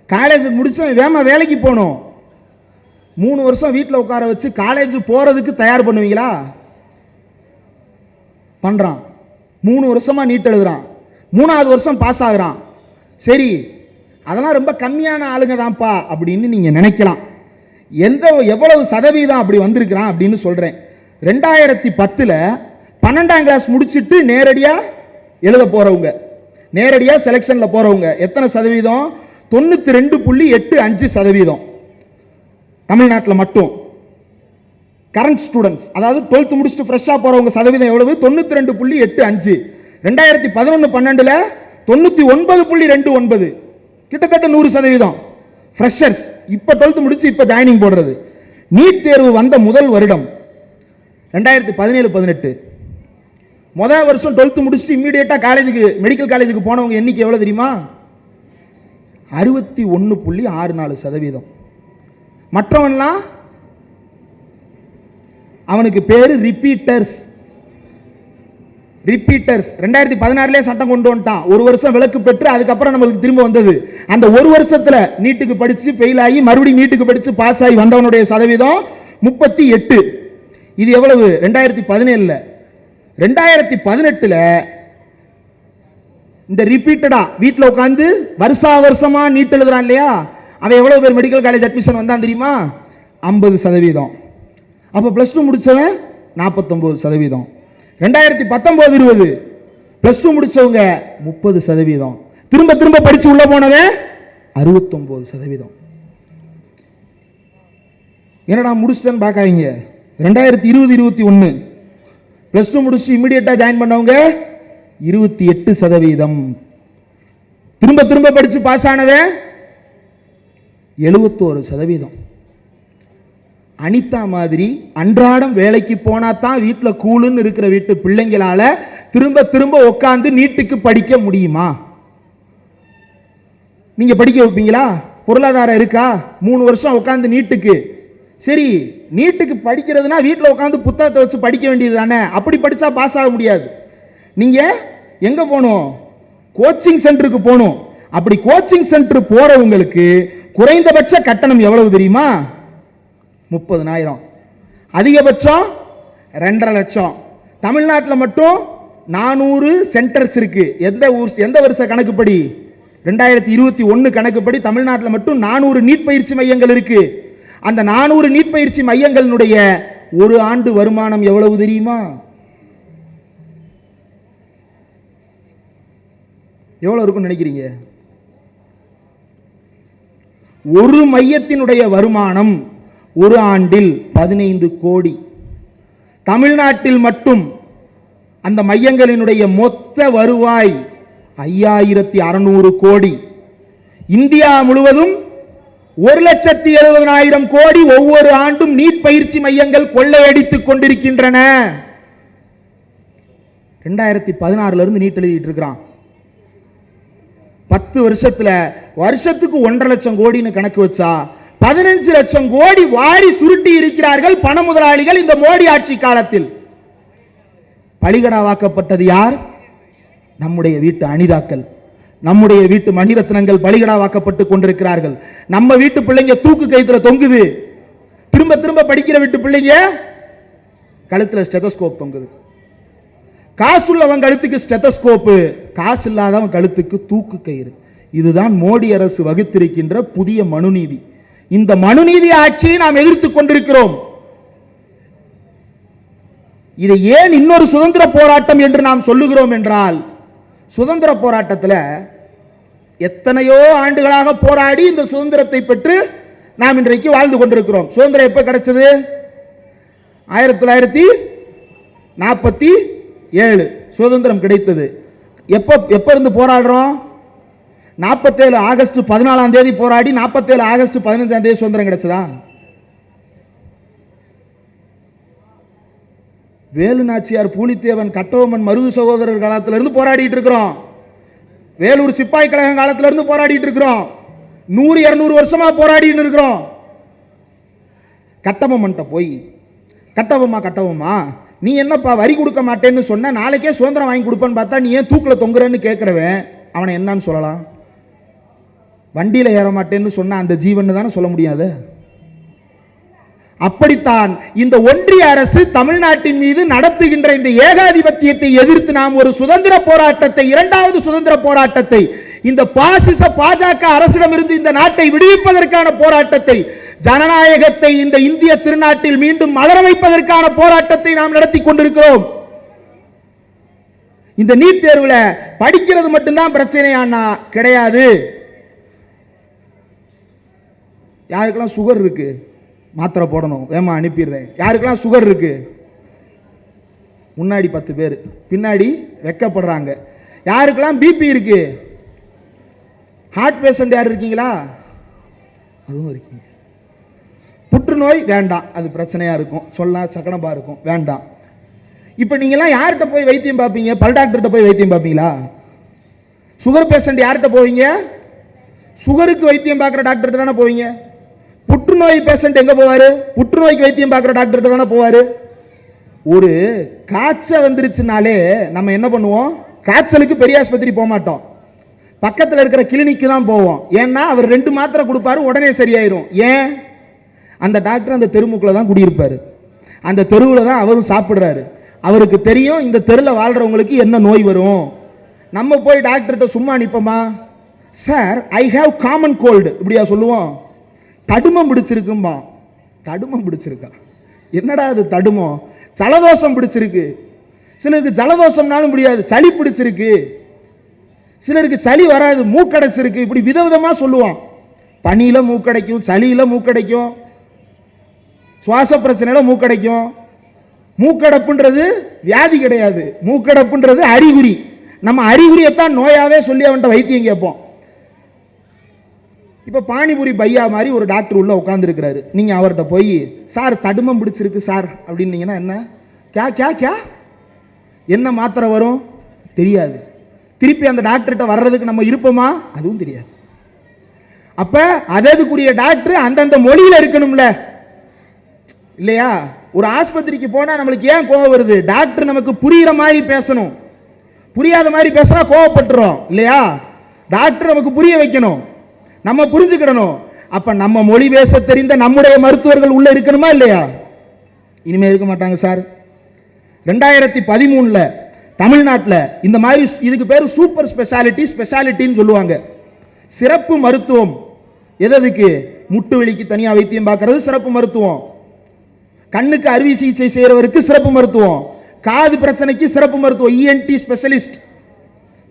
A: காலேஜ் முடிச்சு வேமா வேலைக்கு போகணும். 3 வருஷம் வீட்டில் உட்கார வச்சு காலேஜ் போறதுக்கு தயார் பண்ணுவீங்களா? பண்றான். 3 வருஷமா நீட் எழுதுறான், 3வது வருஷம் பாஸ் ஆகுறான். சரி, அதெல்லாம் ரொம்ப கம்மியான ஆளுங்க தான்ப்பா அப்படின்னு நீங்க நினைக்கலாம். எவ்வளவு சதவீதம் அப்படி வந்திருக்கிறான் அப்படின்னு சொல்றேன். 2010 12ஆம் கிளாஸ் முடிச்சுட்டு நேரடியா எழுத போறவங்க, நேரடியா செலக்ஷன்ல போறவங்க எத்தனை சதவீதம்? 92.85%. தமிழ்நாட்டில் மட்டும் கரண்ட் ஸ்டூடெண்ட்ஸ், அதாவது 12th முடிச்சுட்டு ஃப்ரெஷ்ஷா போறவங்க சதவீதம் எவ்வளவு? 92.85. 2011-12 99.29, கிட்டத்தட்ட 100%. ஃப்ரெஷர்ஸ் இப்ப 12th முடிச்சு இப்ப ஜாயினிங் போடுறது. நீட் தேர்வு வந்த முதல் வருடம் 2017-18. முதல் வருஷம் 12th முடிச்சுட்டு இம்மீடியட்டா காலேஜுக்கு, மெடிக்கல் காலேஜுக்கு போனவங்க எண்ணிக்கை எவ்வளவு தெரியுமா? 61.64%. மற்றவன்லாம் அவனுக்கு பேரு ரிப்பீட்டர்ஸ். 2016 சட்டம் கொண்டு வந்துட்டான். ஒரு வருஷம் விலக்கு பெற்று அதுக்கப்புறம் நமக்கு திரும்ப வந்தது. அந்த ஒரு வருஷத்துல நீட்டுக்கு படிச்சு ஃபெயில் ஆகி மறுபடியும் நீட்டுக்கு படிச்சு பாஸ் ஆகி வந்தவனுடைய சதவீதம் 38. இது எவ்வளவு? 2017. 2018 இந்த ரிப்பீட்டடா வீட்டில் உட்காந்து வருஷமா நீட் எழுதுறான் இல்லையா, அவன் எவ்வளவு பேர் மெடிக்கல் காலேஜ் அட்மிஷன் வந்தான் தெரியுமா? 50%. அப்ப பிளஸ் 2 முடிச்சவன் 49%. 2019-20 பிளஸ் 2 முடிச்சவங்க 30%. திரும்ப படிச்சு உள்ள போனவன் 69%. என்னடா முடிச்சுட்டேன்னு பார்க்காதீங்க. 2020-21 பிளஸ் 2 முடிச்சு இமிடியேட்டா ஜாயின் பண்ணவங்க 28%. திரும்ப படிச்சு பாஸ் ஆனவன் 71%. அனிதா மாதிரி அன்றாடம் வேலைக்கு போனா தான் வீட்டில் கூலுன்னு இருக்கிற வீட்டு பிள்ளைங்களால திரும்ப உட்காந்து நீட்டுக்கு படிக்க முடியுமா? நீங்க படிக்க வைப்பீங்களா? பொருளாதாரம் இருக்கா? 3 வருஷம் உட்காந்து நீட்டுக்கு, சரி நீட்டுக்கு படிக்கிறதுனா வீட்டில் உட்காந்து புத்தகத்தை வச்சு படிக்க வேண்டியது தானே. அப்படி படிச்சா பாஸ் ஆக முடியாது. நீங்க எங்க போகணும்? கோச்சிங் சென்டருக்கு போகணும். அப்படி கோச்சிங் சென்டர் போறவங்களுக்கு குறைந்தபட்ச கட்டணம் எவ்வளவு தெரியுமா? 30,000. அதிகபட்சம் 2.5 லட்சம். தமிழ்நாட்டில் மட்டும் 400 சென்டர்ஸ் இருக்கு. எந்த வருஷ கணக்குப்படி? 2021 கணக்குப்படி தமிழ்நாட்டில் மட்டும் 400 நீட் பயிற்சி மையங்கள் இருக்கு. அந்த 400 நீட் பயிற்சி மையங்களுடைய ஒரு ஆண்டு வருமானம் எவ்வளவு தெரியுமா? எவ்வளவு இருக்கும் நினைக்கிறீங்க? ஒரு மையத்தினுடைய வருமானம் ஒரு ஆண்டில் 15 கோடி. தமிழ்நாட்டில் மட்டும் அந்த மையங்களினுடைய மொத்த வருவாய் 5600 கோடி. இந்தியா முழுவதும் 1,70,000 கோடி ஒவ்வொரு ஆண்டும் நீட் பயிற்சி மையங்கள் கொள்ளையடித்துக் கொண்டிருக்கின்றன. 2016 இருந்து நீட் எழுதிட்டு இருக்கிறான். 10 வருஷத்துல வருஷத்துக்கு 1.5 லட்சம் கோடின்னு கணக்கு வச்சா 15 லட்சம் கோடி வாரி சுருட்டி இருக்கிறார்கள் பண முதலாளிகள் இந்த மோடி ஆட்சி காலத்தில். பலிகடாவாக்கப்பட்டது யார்? நம்முடைய வீட்டு அனிதாக்கள், நம்முடைய வீட்டு மணிரத்னங்கள் பலிகடாவாக்கப்பட்டு கொண்டிருக்கிறார்கள். நம்ம வீட்டு பிள்ளைங்க தூக்கு கயித்துல தொங்குது. திரும்ப படிக்கிற வீட்டு பிள்ளைங்க கழுத்துல ஸ்டெதஸ்கோப் தொங்குது. காசுள்ளவன் கழுத்துக்கு ஸ்டெதஸ்கோப்பு, காசு இல்லாதவன் கழுத்துக்கு தூக்கு கயிறு. இதுதான் மோடி அரசு வகுத்திருக்கின்ற புதிய மனுநீதி. இந்த மனுநீதி ஆட்சியை நாம் எதிர்த்துக் கொண்டிருக்கிறோம். இதை ஏன் இன்னொரு சுதந்திர போராட்டம் என்று நாம் சொல்லுகிறோம் என்றால், சுதந்திர போராட்டத்தில் எத்தனையோ ஆண்டுகளாக போராடி இந்த சுதந்திரத்தை பெற்று நாம் இன்றைக்கு வாழ்ந்து கொண்டிருக்கிறோம். சுதந்திரம் எப்ப கிடைச்சது? 1947 சுதந்திரம் கிடைத்தது. எப்ப இருந்து போராடுறோம்? 47 ஆகஸ்ட் 14 போராடி 47 ஆகஸ்ட் 15 சுதந்திரம் கிடைச்சதா? வேலு நாச்சியார், பூலித்தேவன், கட்டபொம்மன், மருது சகோதரர் காலத்திலிருந்து போராடிட்டு இருக்கிறோம். வேலூர் சிப்பாய் கழகம் காலத்திலிருந்து போராடிட்டு இருக்கிறோம். 100-200 வருஷமா போராடிட்டு இருக்கிறோம். கட்டபொம்மன் போய் கட்டபொம்மா நீ என்னப்பா வரி கொடுக்க மாட்டேன்னு சொன்ன, நாளைக்கே சுதந்திரம் வாங்கி கொடுப்பேன்னு பார்த்தா நீ ஏன் தூக்கில் தொங்குறன்னு கேட்கிறவன் அவனை என்னன்னு சொல்லலாம்? வண்டியில ஏற மாட்டேன்னு சொன்ன அந்த ஜீவன் தானே சொல்ல முடியாது. அப்படித்தான் இந்த ஒன்றிய அரசு தமிழ்நாட்டின் மீது நடத்துகின்ற இந்த ஏகாதிபத்தியத்தை எதிர்த்து நாம் ஒரு சுதந்திர போராட்டத்தை, இரண்டாவது சுதந்திர போராட்டத்தை, இந்த பாசிச பாஜக அரசிடமிருந்து இந்த நாட்டை விடுவிப்பதற்கான போராட்டத்தை, ஜனநாயகத்தை இந்த இந்திய திருநாட்டில் மீண்டும் மலர வைப்பதற்கான போராட்டத்தை நாம் நடத்தி கொண்டிருக்கிறோம். இந்த நீட் தேர்வுல படிக்கிறது மட்டும்தான் பிரச்சனையானா கிடையாது. யாருக்கெல்லாம் சுகர் இருக்கு மாத்திரை போடணும், வேமா அனுப்பிடுறேன். யாருக்கெல்லாம் சுகர் இருக்கு, முன்னாடி 10 பேர் பின்னாடி வெக்கப்படுறாங்க. யாருக்கெல்லாம் பிபி இருக்கு, ஹார்ட் பேஷண்ட் யார் இருக்கீங்களா, அதுவும் இருக்கீங்க. புற்றுநோய் வேண்டாம், அது பிரச்சனையா இருக்கும், சொல்ல சக்கனபா இருக்கும், வேண்டாம். இப்ப நீங்கெல்லாம் யார்கிட்ட போய் வைத்தியம் பார்ப்பீங்க, பல் டாக்டர்கிட்ட போய் வைத்தியம் பார்ப்பீங்களா? சுகர் பேஷண்ட் யார்கிட்ட போவீங்க, சுகருக்கு வைத்தியம் பார்க்குற டாக்டர்கிட்ட தானே போவீங்க. புற்றுநோய் பேஷண்ட் எங்க போவாரு, புற்றுநோய்க்கு வைத்தியம் பார்க்குற டாக்டர்கிட்ட தானே போவாரு. ஒரு காய்ச்சல் வந்துருச்சுனாலே நம்ம என்ன பண்ணுவோம், காய்ச்சலுக்கு பெரிய ஆஸ்பத்திரி போக மாட்டோம், பக்கத்தில் இருக்கிற கிளினிக்கு தான் போவோம். ஏன்னா அவர் 2 மாத்திரை கொடுப்பாரு, உடனே சரியாயிரும். ஏன், அந்த டாக்டர் அந்த தெருமுக்கில் தான் குடியிருப்பாரு, அந்த தெருவில் தான் அவரும் சாப்பிட்றாரு. அவருக்கு தெரியும் இந்த தெருவில் வாழ்றவங்களுக்கு என்ன நோய் வரும். நம்ம போய் டாக்டர்கிட்ட சும்மா நிற்போமா, sir I have common cold இப்படியா சொல்லுவோம். தடுமம் பிடிச்சிருக்கும்பா, தடுமம் பிடிச்சிருக்கா, என்னடா அது தடுமம், ஜலதோஷம் பிடிச்சிருக்கு. சிலருக்கு ஜலதோஷம்னாலும் முடியாது, சளி பிடிச்சிருக்கு. சிலருக்கு சளி வராது, மூக்கடைச்சிருக்கு. இப்படி விதவிதமா சொல்லுவான். பனியில மூக்கடைக்கும், சளியில மூக்கடைக்கும், சுவாச பிரச்சனையில மூக்கடைக்கும். மூக்கடப்புன்றது வியாதி கிடையாது, மூக்கடப்புன்றது அறிகுறி. நம்ம அறிகுறியத்தான் நோயாவே சொல்லி அவன்கிட்ட வைத்தியம் கேட்போம். இப்ப பானிபுரி பையா மாதிரி ஒரு டாக்டர் உள்ள உட்கார்ந்து இருக்கிறாரு. நீங்க அவர்கிட்ட போய் சார் தடுமம் பிடிச்சிருக்கு சார் அப்படின்னீங்கன்னா என்ன, கே கே கே என்ன மாத்திரை வரும் தெரியாது. திருப்பி அந்த டாக்டர்கிட்ட வர்றதுக்கு நம்ம இருப்போமா, அதுவும் தெரியாது. அப்ப அதற்குரிய டாக்டர் அந்தந்த மொழியில இருக்கணும்ல, இல்லையா? ஒரு ஆஸ்பத்திரிக்கு போனா நம்மளுக்கு ஏன் கோவம் வருது, டாக்டர் நமக்கு புரியுற மாதிரி பேசணும், புரியாத மாதிரி பேசினா கோவப்பட்டுரும், இல்லையா? டாக்டர் நமக்கு புரிய வைக்கணும், நம்ம புரிஞ்சுக்கிடணும். அப்ப நம்ம மொழி பேச தெரிந்த நம்முடைய மருத்துவர்கள் உள்ள இருக்கணுமா இல்லையா? இனிமே இருக்க மாட்டாங்க சார். 2013 தமிழ்நாட்டில் இந்த மாதிரி, இதுக்கு பேரு சூப்பர் ஸ்பெஷாலிட்டி, ஸ்பெஷாலிட்டின்னு சொல்லுவாங்க. சிறப்பு மருத்துவம். எதுக்கு, முட்டு வலிக்கு தனியா வைத்தியம் பார்க்கறது சிறப்பு மருத்துவம், கண்ணுக்கு அறுவை சிகிச்சை செய்யறவருக்கு சிறப்பு மருத்துவம், காது பிரச்சனைக்கு சிறப்பு மருத்துவம், இஎன்டி ஸ்பெஷலிஸ்ட்.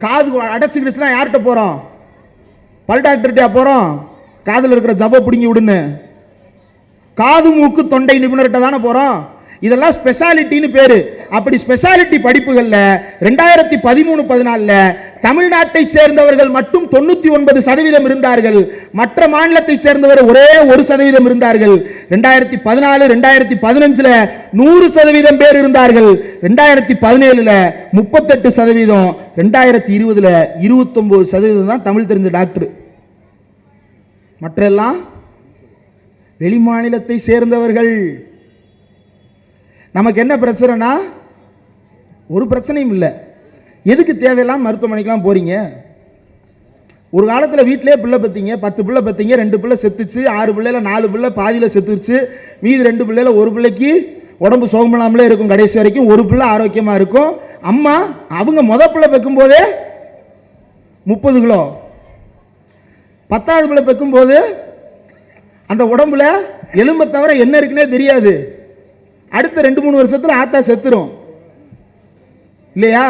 A: காது அடைச்சுக்கிடுச்சுன்னா யார்கிட்ட போறோம், பல் டாக்டர்கிட்ட போறோம். காதுல இருக்கிற ஜப பிடிங்கி விடுன்னு காது மூக்கு தொண்டை நிபுணர்கிட்ட தானே போறோம். இதெல்லாம் ஸ்பெஷாலிட்டின்னு பேரு. அப்படி ஸ்பெஷாலிட்டி படிப்புகள்ல 2013-14 தமிழ்நாட்டை சேர்ந்தவர்கள் மட்டும் 99% இருந்தார்கள். மற்ற மாநிலத்தை சேர்ந்தவர் ஒரே 1% இருந்தார்கள். 2014 2015 100% பேர் இருந்தார்கள். 2017 38%, 2020 29% தான் தமிழ் தெரிஞ்ச டாக்டர். மற்ற எல்லாம் வெளி மாநிலத்தை சேர்ந்தவர்கள். நமக்கு என்ன பிரச்சனைனா, ஒரு பிரச்சனையும் இல்லை. எதுக்கு தேவையில்லாம் மருத்துவமனைக்கெல்லாம் போறீங்க? ஒரு காலத்தில் வீட்டிலே பிள்ளை பத்தீங்க, 10 பிள்ளை பத்தீங்க, 2 பிள்ளை செத்துச்சு, 6 பிள்ளைல 4 பிள்ளை பாதியில செத்துருச்சு, மீதி 2 பிள்ளைல ஒரு பிள்ளைக்கு உடம்பு சோகமில்லாமலே இருக்கும், கடைசி வரைக்கும் ஒரு பிள்ளை ஆரோக்கியமா இருக்கும். அம்மா அவங்க முத பிள்ளை பெக்கும் போதே 30 கிலோ, 10வது பிள்ளை பெக்கும் போது அந்த உடம்புல எலும்பை தவிர என்ன இருக்குன்னே தெரியாது. அடுத்த 2-3 வருஷத்துல ஆத்தா செத்துரும், இல்லையா?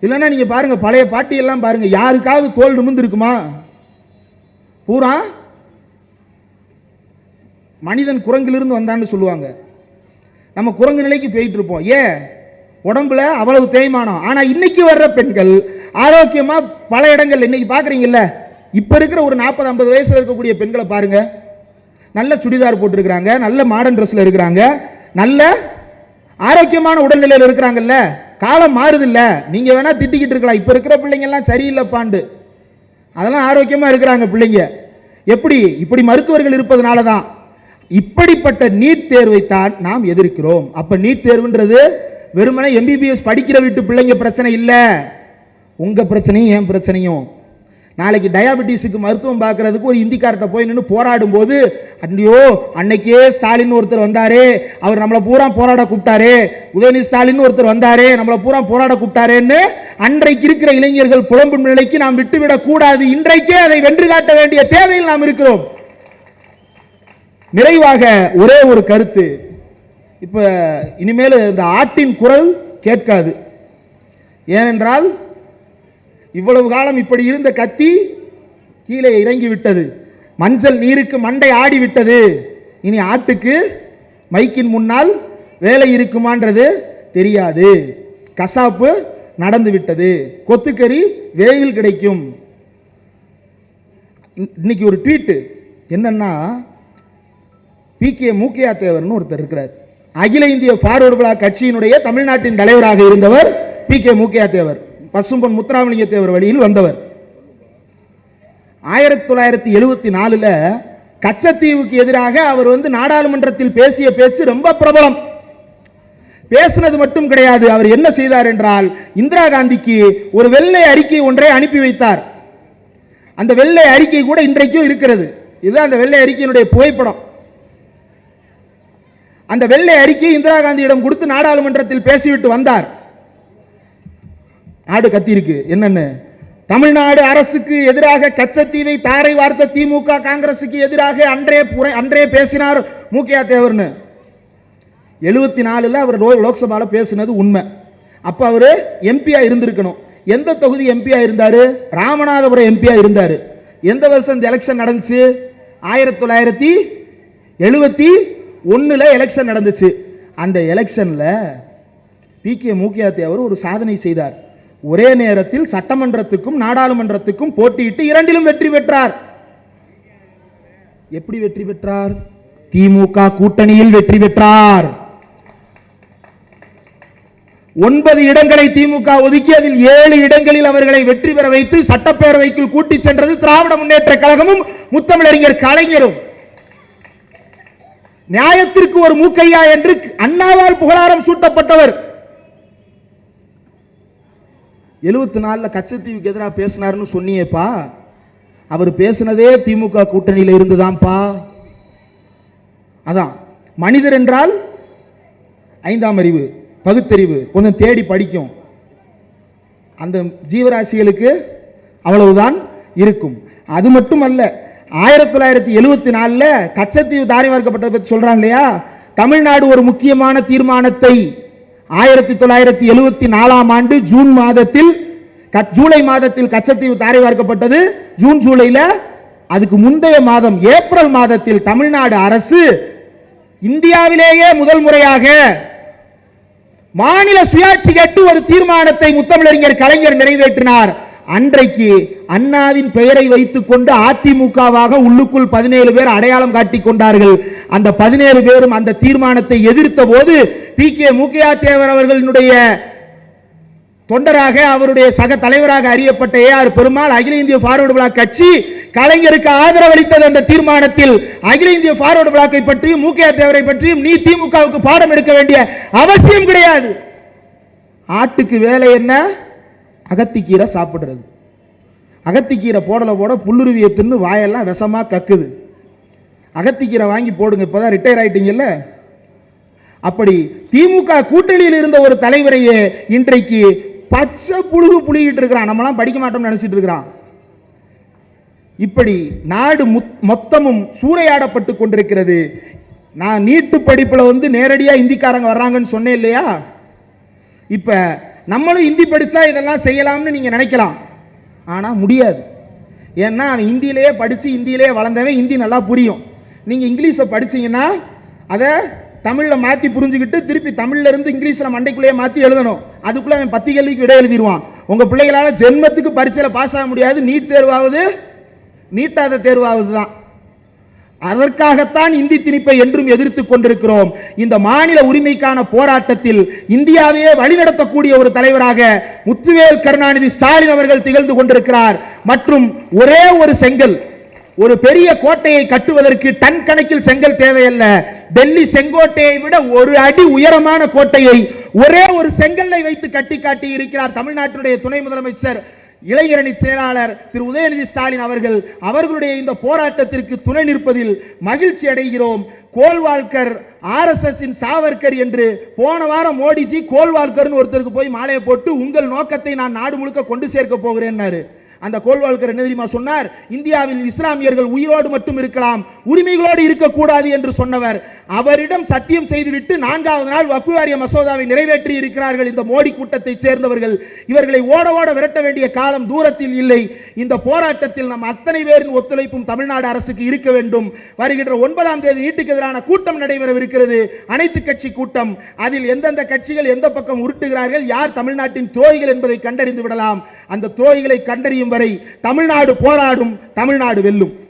A: இல்லைன்னா நீங்க பாருங்க, பழைய பாட்டி எல்லாம் பாருங்க, யாருக்காவது தோல் நிமிர்ந்து இருக்குமா? பூரா மனிதன் குரங்கிலிருந்து வந்தான்னு சொல்லுவாங்க. நம்ம குரங்கு நிலைக்கு போயிட்டு இருப்போம். ஏன், உடம்புல அவ்வளவு தேய்மானம். ஆனா இன்னைக்கு வர்ற பெண்கள் ஆரோக்கியமா பல இடங்கள் இன்னைக்கு பாக்குறீங்கல்ல, இப்ப இருக்கிற ஒரு 40-50 வயசுல இருக்கக்கூடிய பெண்களை பாருங்க, நல்ல சுடிதார் போட்டிருக்கிறாங்க, நல்ல மாடர்ன் ட்ரெஸ்ல இருக்கிறாங்க, நல்ல ஆரோக்கியமான உடல்நிலையில் இருக்கிறாங்கல்ல. காலம் மாறுது இல்ல, நீங்க வேணா திட்டிக்கிட்டு இருக்கலாம், இப்ப இருக்கிற பிள்ளைங்க எல்லாம் சரியில்லைப்பாண்டு, அதெல்லாம் ஆரோக்கியமா இருக்கிறாங்க பிள்ளைங்க. எப்படி? இப்படி மருத்துவர்கள் இருப்பதனால தான். இப்படிப்பட்ட நீட் தேர்வை தான் நாம் எதிர்க்கிறோம். அப்ப நீட் தேர்வுன்றது வெறுமனே எம்பிபிஎஸ் படிக்கிற வீட்டு பிள்ளைங்க பிரச்சனை இல்ல, உங்க பிரச்சனையும் என் பிரச்சனையும். நாளைக்கு டயாபெட்டிஸுக்கு மருத்துவம் பார்க்கறதுக்கு ஒரு இந்திக்கார்ட்ட போய் நின்று போராடும் போது, ஐயோ அன்னைக்கே ஸ்டாலின் ஒருத்தர் வந்தாரே, அவர் நம்மளை பூரா போராட கூப்பிட்டாரே, உதயநிதி ஸ்டாலின் ஒருத்தர் வந்தாரே, நம்மளை பூரா போராட கூப்பிட்டாரேன்னு அன்றைக்கு இருக்கிற இளைஞர்கள் புலம்பும் நிலைக்கு நாம் விட்டுவிடக் கூடாது. இன்றைக்கே அதை வென்று காட்ட வேண்டிய தேவையில் நாம் இருக்கிறோம். நிறைவாக ஒரே ஒரு கருத்து, இப்ப இனிமேல் இந்த ஆட்டின் குரல் கேட்காது. ஏனென்றால் இவ்வளவு காலம் இப்படி இருந்த கத்தி கீழே இறங்கி விட்டது, மஞ்சள் நீருக்கு மண்டை ஆடி விட்டது. இனி ஆட்டுக்கு மைக்கின் முன்னால் வேலை இருக்குமான்றது தெரியாது. கசாப்பு நடந்து விட்டது, கொத்துக்கறி வேயில் கிடைக்கும். இன்னைக்கு ஒரு ட்வீட் என்னன்னா, மூக்கையா தேவர்னு ஒருத்தர் இருக்கிறார், அகில இந்திய ஃபார்வர்டு பிளாக் கட்சியினுடைய தமிழ்நாட்டின் தலைவராக இருந்தவர் மூக்கையா தேவர், பசும்பொன் முத்துராமலிங்க தேவர் வழியில் வந்தவர். 1974 கச்சத்தீவுக்கு எதிராக அவர் நாடாளுமன்றத்தில் பேசிய பேச்சு ரொம்ப பிரபலம். பேசினது மட்டும் கிடையாது, அவர் என்ன செய்தார் என்றால், இந்திரா காந்திக்கு ஒரு வெள்ளை அறிக்கை ஒன்றை அனுப்பி வைத்தார். அந்த வெள்ளை அறிக்கை கூட இன்றைக்கும் இருக்கிறது. இதுதான் அந்த வெள்ளை அறிக்கையினுடைய புகைப்படம். அந்த வெள்ளை அறிக்கை இந்திரா காந்தியிடம் கொடுத்து நாடாளுமன்றத்தில் பேசிவிட்டு வந்தார். ஆடு கத்தி இருக்கு என்னன்னு, தமிழ்நாடு அரசுக்கு எதிராக கச்சத்தீவை தாரை வார்த்த திமுக காங்கிரசுக்கு எதிராக அன்றே பேசினார் மூக்கையா தேவர்னு. 74 அவர் லோக்சபால பேசினது உண்மை. அப்ப அவரு எம்பியா இருந்திருக்கணும். எந்த தொகுதி எம்பியா இருந்தாரு? ராமநாதபுரம் எம்பியா இருந்தாரு. எந்த வருஷம் இந்த எலெக்ஷன் நடந்துச்சு? 1971 எலெக்ஷன் நடந்துச்சு. அந்த எலெக்ஷன்ல மூக்கையா தேவர் ஒரு சாதனை செய்தார். ஒரே நேரத்தில் சட்டமன்றத்துக்கும் நாடாளுமன்றத்துக்கும் போட்டியிட்டு இரண்டிலும் வெற்றி பெற்றார். எப்படி வெற்றி பெற்றார்? திமுக கூட்டணியில் வெற்றி பெற்றார். 9 இடங்களை திமுக ஒதுக்கி அதில் 7 இடங்களில் அவர்களை வெற்றி பெற வைத்து சட்டப்பேரவைக்குள் கூட்டி சென்றது திராவிட முன்னேற்ற கழகமும் முத்தமிழறிஞர் கலைஞரும். நியாயத்திற்கு ஒரு மூக்கையா என்று அண்ணாவால் புகழாரம் சூட்டப்பட்டவர். 74 கச்சத்தீவுக்கு எதிராக பேசினார்னு சொன்னியேப்பா, அவர் பேசினதே திமுக கூட்டணியில் இருந்துதான்ப்பா. அதான் மனிதர் என்றால் 5ஆம் அறிவு, பகுத்தறிவு கொஞ்சம் தேடி படிக்கும். அந்த ஜீவராசிகளுக்கு அவ்வளவுதான் இருக்கும். அது மட்டுமல்ல, 1974 கச்சத்தீவு தாரை வார்க்கப்பட்டதை பற்றி சொல்றாங்க இல்லையா, தமிழ்நாடு ஒரு முக்கியமான தீர்மானத்தை 1974 ஆண்டு ஜூலை மாதத்தில் கச்சத்தீவு தாரை வார்க்கப்பட்டது. ஜூன் ஜூலைல அதுக்கு முந்தைய மாதம் ஏப்ரல் மாதத்தில் தமிழ்நாடு அரசு இந்தியாவிலேயே முதல் முறையாக மாநில சுயாட்சி கேட்டு ஒரு தீர்மானத்தை முத்தமிழறிஞர் கலைஞர் நிறைவேற்றினார். அன்றைக்கு அண்ணாவின் பெயரை வைத்துக் கொண்டு அதிமுகவாக உள்ளுக்குள் 17 பேர் அடையாளம் காட்டிக் கொண்டார்கள். அந்த 17 பேரும் அந்த தீர்மானத்தை எதிர்த்த போது மூக்கையா தேவர் அவர்களுடைய தொண்டராக அவருடைய சக தலைவராக அறியப்பட்ட ஏஆர் பெருமாள் அகில இந்திய ஃபார்வர்டு பிளாக் கட்சி கலைஞருக்கு ஆதரவளித்தது. அந்த தீர்மானத்தில் அகில இந்திய ஃபார்வர்டு பிளாக்கை பற்றியும் மூக்கையா தேவரை பற்றியும் நீ திமுகவுக்கு பாடம் எடுக்க வேண்டிய அவசியம் கிடையாது. ஆட்டுக்கு வேலை என்ன? அகத்திக்கீரை சாப்பிடுறது. அகத்திக்கீரை போடல போட புல்லுருவியை தின்னு வாயெல்லாம் விஷமா கக்குது. அகத்திக்கீரை வாங்கி போடுங்க, இப்பதான் ரிட்டையர் ஆயிட்டீங்கல்ல. அப்படி திமுக கூட்டணியில் இருந்த ஒரு தலைவரையே இன்றைக்கு பச்சை புழுகு புளிகிட்டு இருக்கிறான். நம்மளாம் படிக்க மாட்டோம்னு நினைச்சிட்டு இருக்கிறான். இப்படி நாடு மொத்தமும் சூறையாடப்பட்டு கொண்டிருக்கிறது. நான் நீட்டு படிப்புல நேரடியா இந்திக்காரங்க வர்றாங்கன்னு சொன்னேன் இல்லையா? இப்ப நம்மளும் இந்தி படிச்சா இதெல்லாம் செய்யலாம்னு நீங்க நினைக்கலாம். ஆனா முடியாது. ஏன்னா அவன் இந்தியிலேயே படிச்சு இந்தியிலேயே வளர்ந்தவன், இந்தி நல்லா புரியும். நீங்க இங்கிலீஷை படிச்சீங்கன்னா அதை தமிழ்ல மாத்தி புரிஞ்சுக்கிட்டு திருப்பி தமிழ்ல இருந்து இங்கிலீஷ்ல மண்டைக்குள்ளேயே மாத்தி எழுதணும். அதுக்குள்ள அவன் 10 கேள்விக்கு விடை எழுதிடுவான். உங்க பிள்ளைகளால ஜென்மத்துக்கு பரீட்சையில பாஸ் ஆக முடியாது. நீட் தேர்வாவது நீட்டாத தேர்வாவது தான். அதற்காகத்தான் இந்தி திணிப்பை என்றும் எதிர்த்துக் கொண்டிருக்கிறோம். இந்த மாநில உரிமைக்கான போராட்டத்தில் இந்தியாவையே வழிநடத்தக்கூடிய ஒரு தலைவராக முத்துவேல் கருணாநிதி ஸ்டாலின் அவர்கள் திகழ்ந்து கொண்டிருக்கிறார். மற்றும் ஒரே ஒரு செங்கல், ஒரு பெரிய கோட்டையை கட்டுவதற்கு டன் கணக்கில் செங்கல் தேவையல்ல. டெல்லி செங்கோட்டையை விட 1 அடி உயரமான கோட்டையை ஒரே ஒரு செங்கல்லை வைத்து கட்டி காட்டி இருக்கிறார் தமிழ்நாட்டுடைய துணை முதலமைச்சர் இளைஞரணி செயலாளர் திரு உதயநிதி ஸ்டாலின் அவர்களுடைய இந்த போராட்டத்திற்கு துணை நிற்பதில் மகிழ்ச்சி அடைகிறோம். கோல்வால்கர் RSS சாவர்கர் என்று போன வாரம் மோடிஜி கோல்வால்கர் ஒருத்தருக்கு போய் மாலையை போட்டு உங்கள் நோக்கத்தை நான் நாடு முழுக்க கொண்டு சேர்க்க போகிறேன். அந்த கோல்வால்கர் என்ன தெரியுமா சொன்னார்? இந்தியாவில் இஸ்லாமியர்கள் உயிரோடு மட்டும் இருக்கலாம், உரிமைகளோடு இருக்கக்கூடாது என்று சொன்னவர். அவரிடம் சத்தியம் செய்துவிட்டு 4வது நாள் வக்ஃப் வாரிய மசோதாவை நிறைவேற்றி இருக்கிறார்கள் இந்த மோடி கூட்டத்தை சேர்ந்தவர்கள். இவர்களை ஓட ஓட விரட்ட வேண்டிய காலம் தூரத்தில் இல்லை. இந்த போராட்டத்தில் நம் அத்தனை பேரின் ஒத்துழைப்பும் தமிழ்நாடு அரசுக்கு இருக்க வேண்டும். வருகின்ற 9ஆம் தேதி நீட்டுக்கு எதிரான கூட்டம் நடைபெறவிருக்கிறது, அனைத்து கட்சி கூட்டம். அதில் எந்தெந்த கட்சிகள் எந்த பக்கம் உருட்டுகிறார்கள், யார் தமிழ்நாட்டின் துரோகிகள் என்பதை கண்டறிந்து விடலாம். அந்த துரோகிகளை கண்டறியும் வரை தமிழ்நாடு போராடும், தமிழ்நாடு வெல்லும்.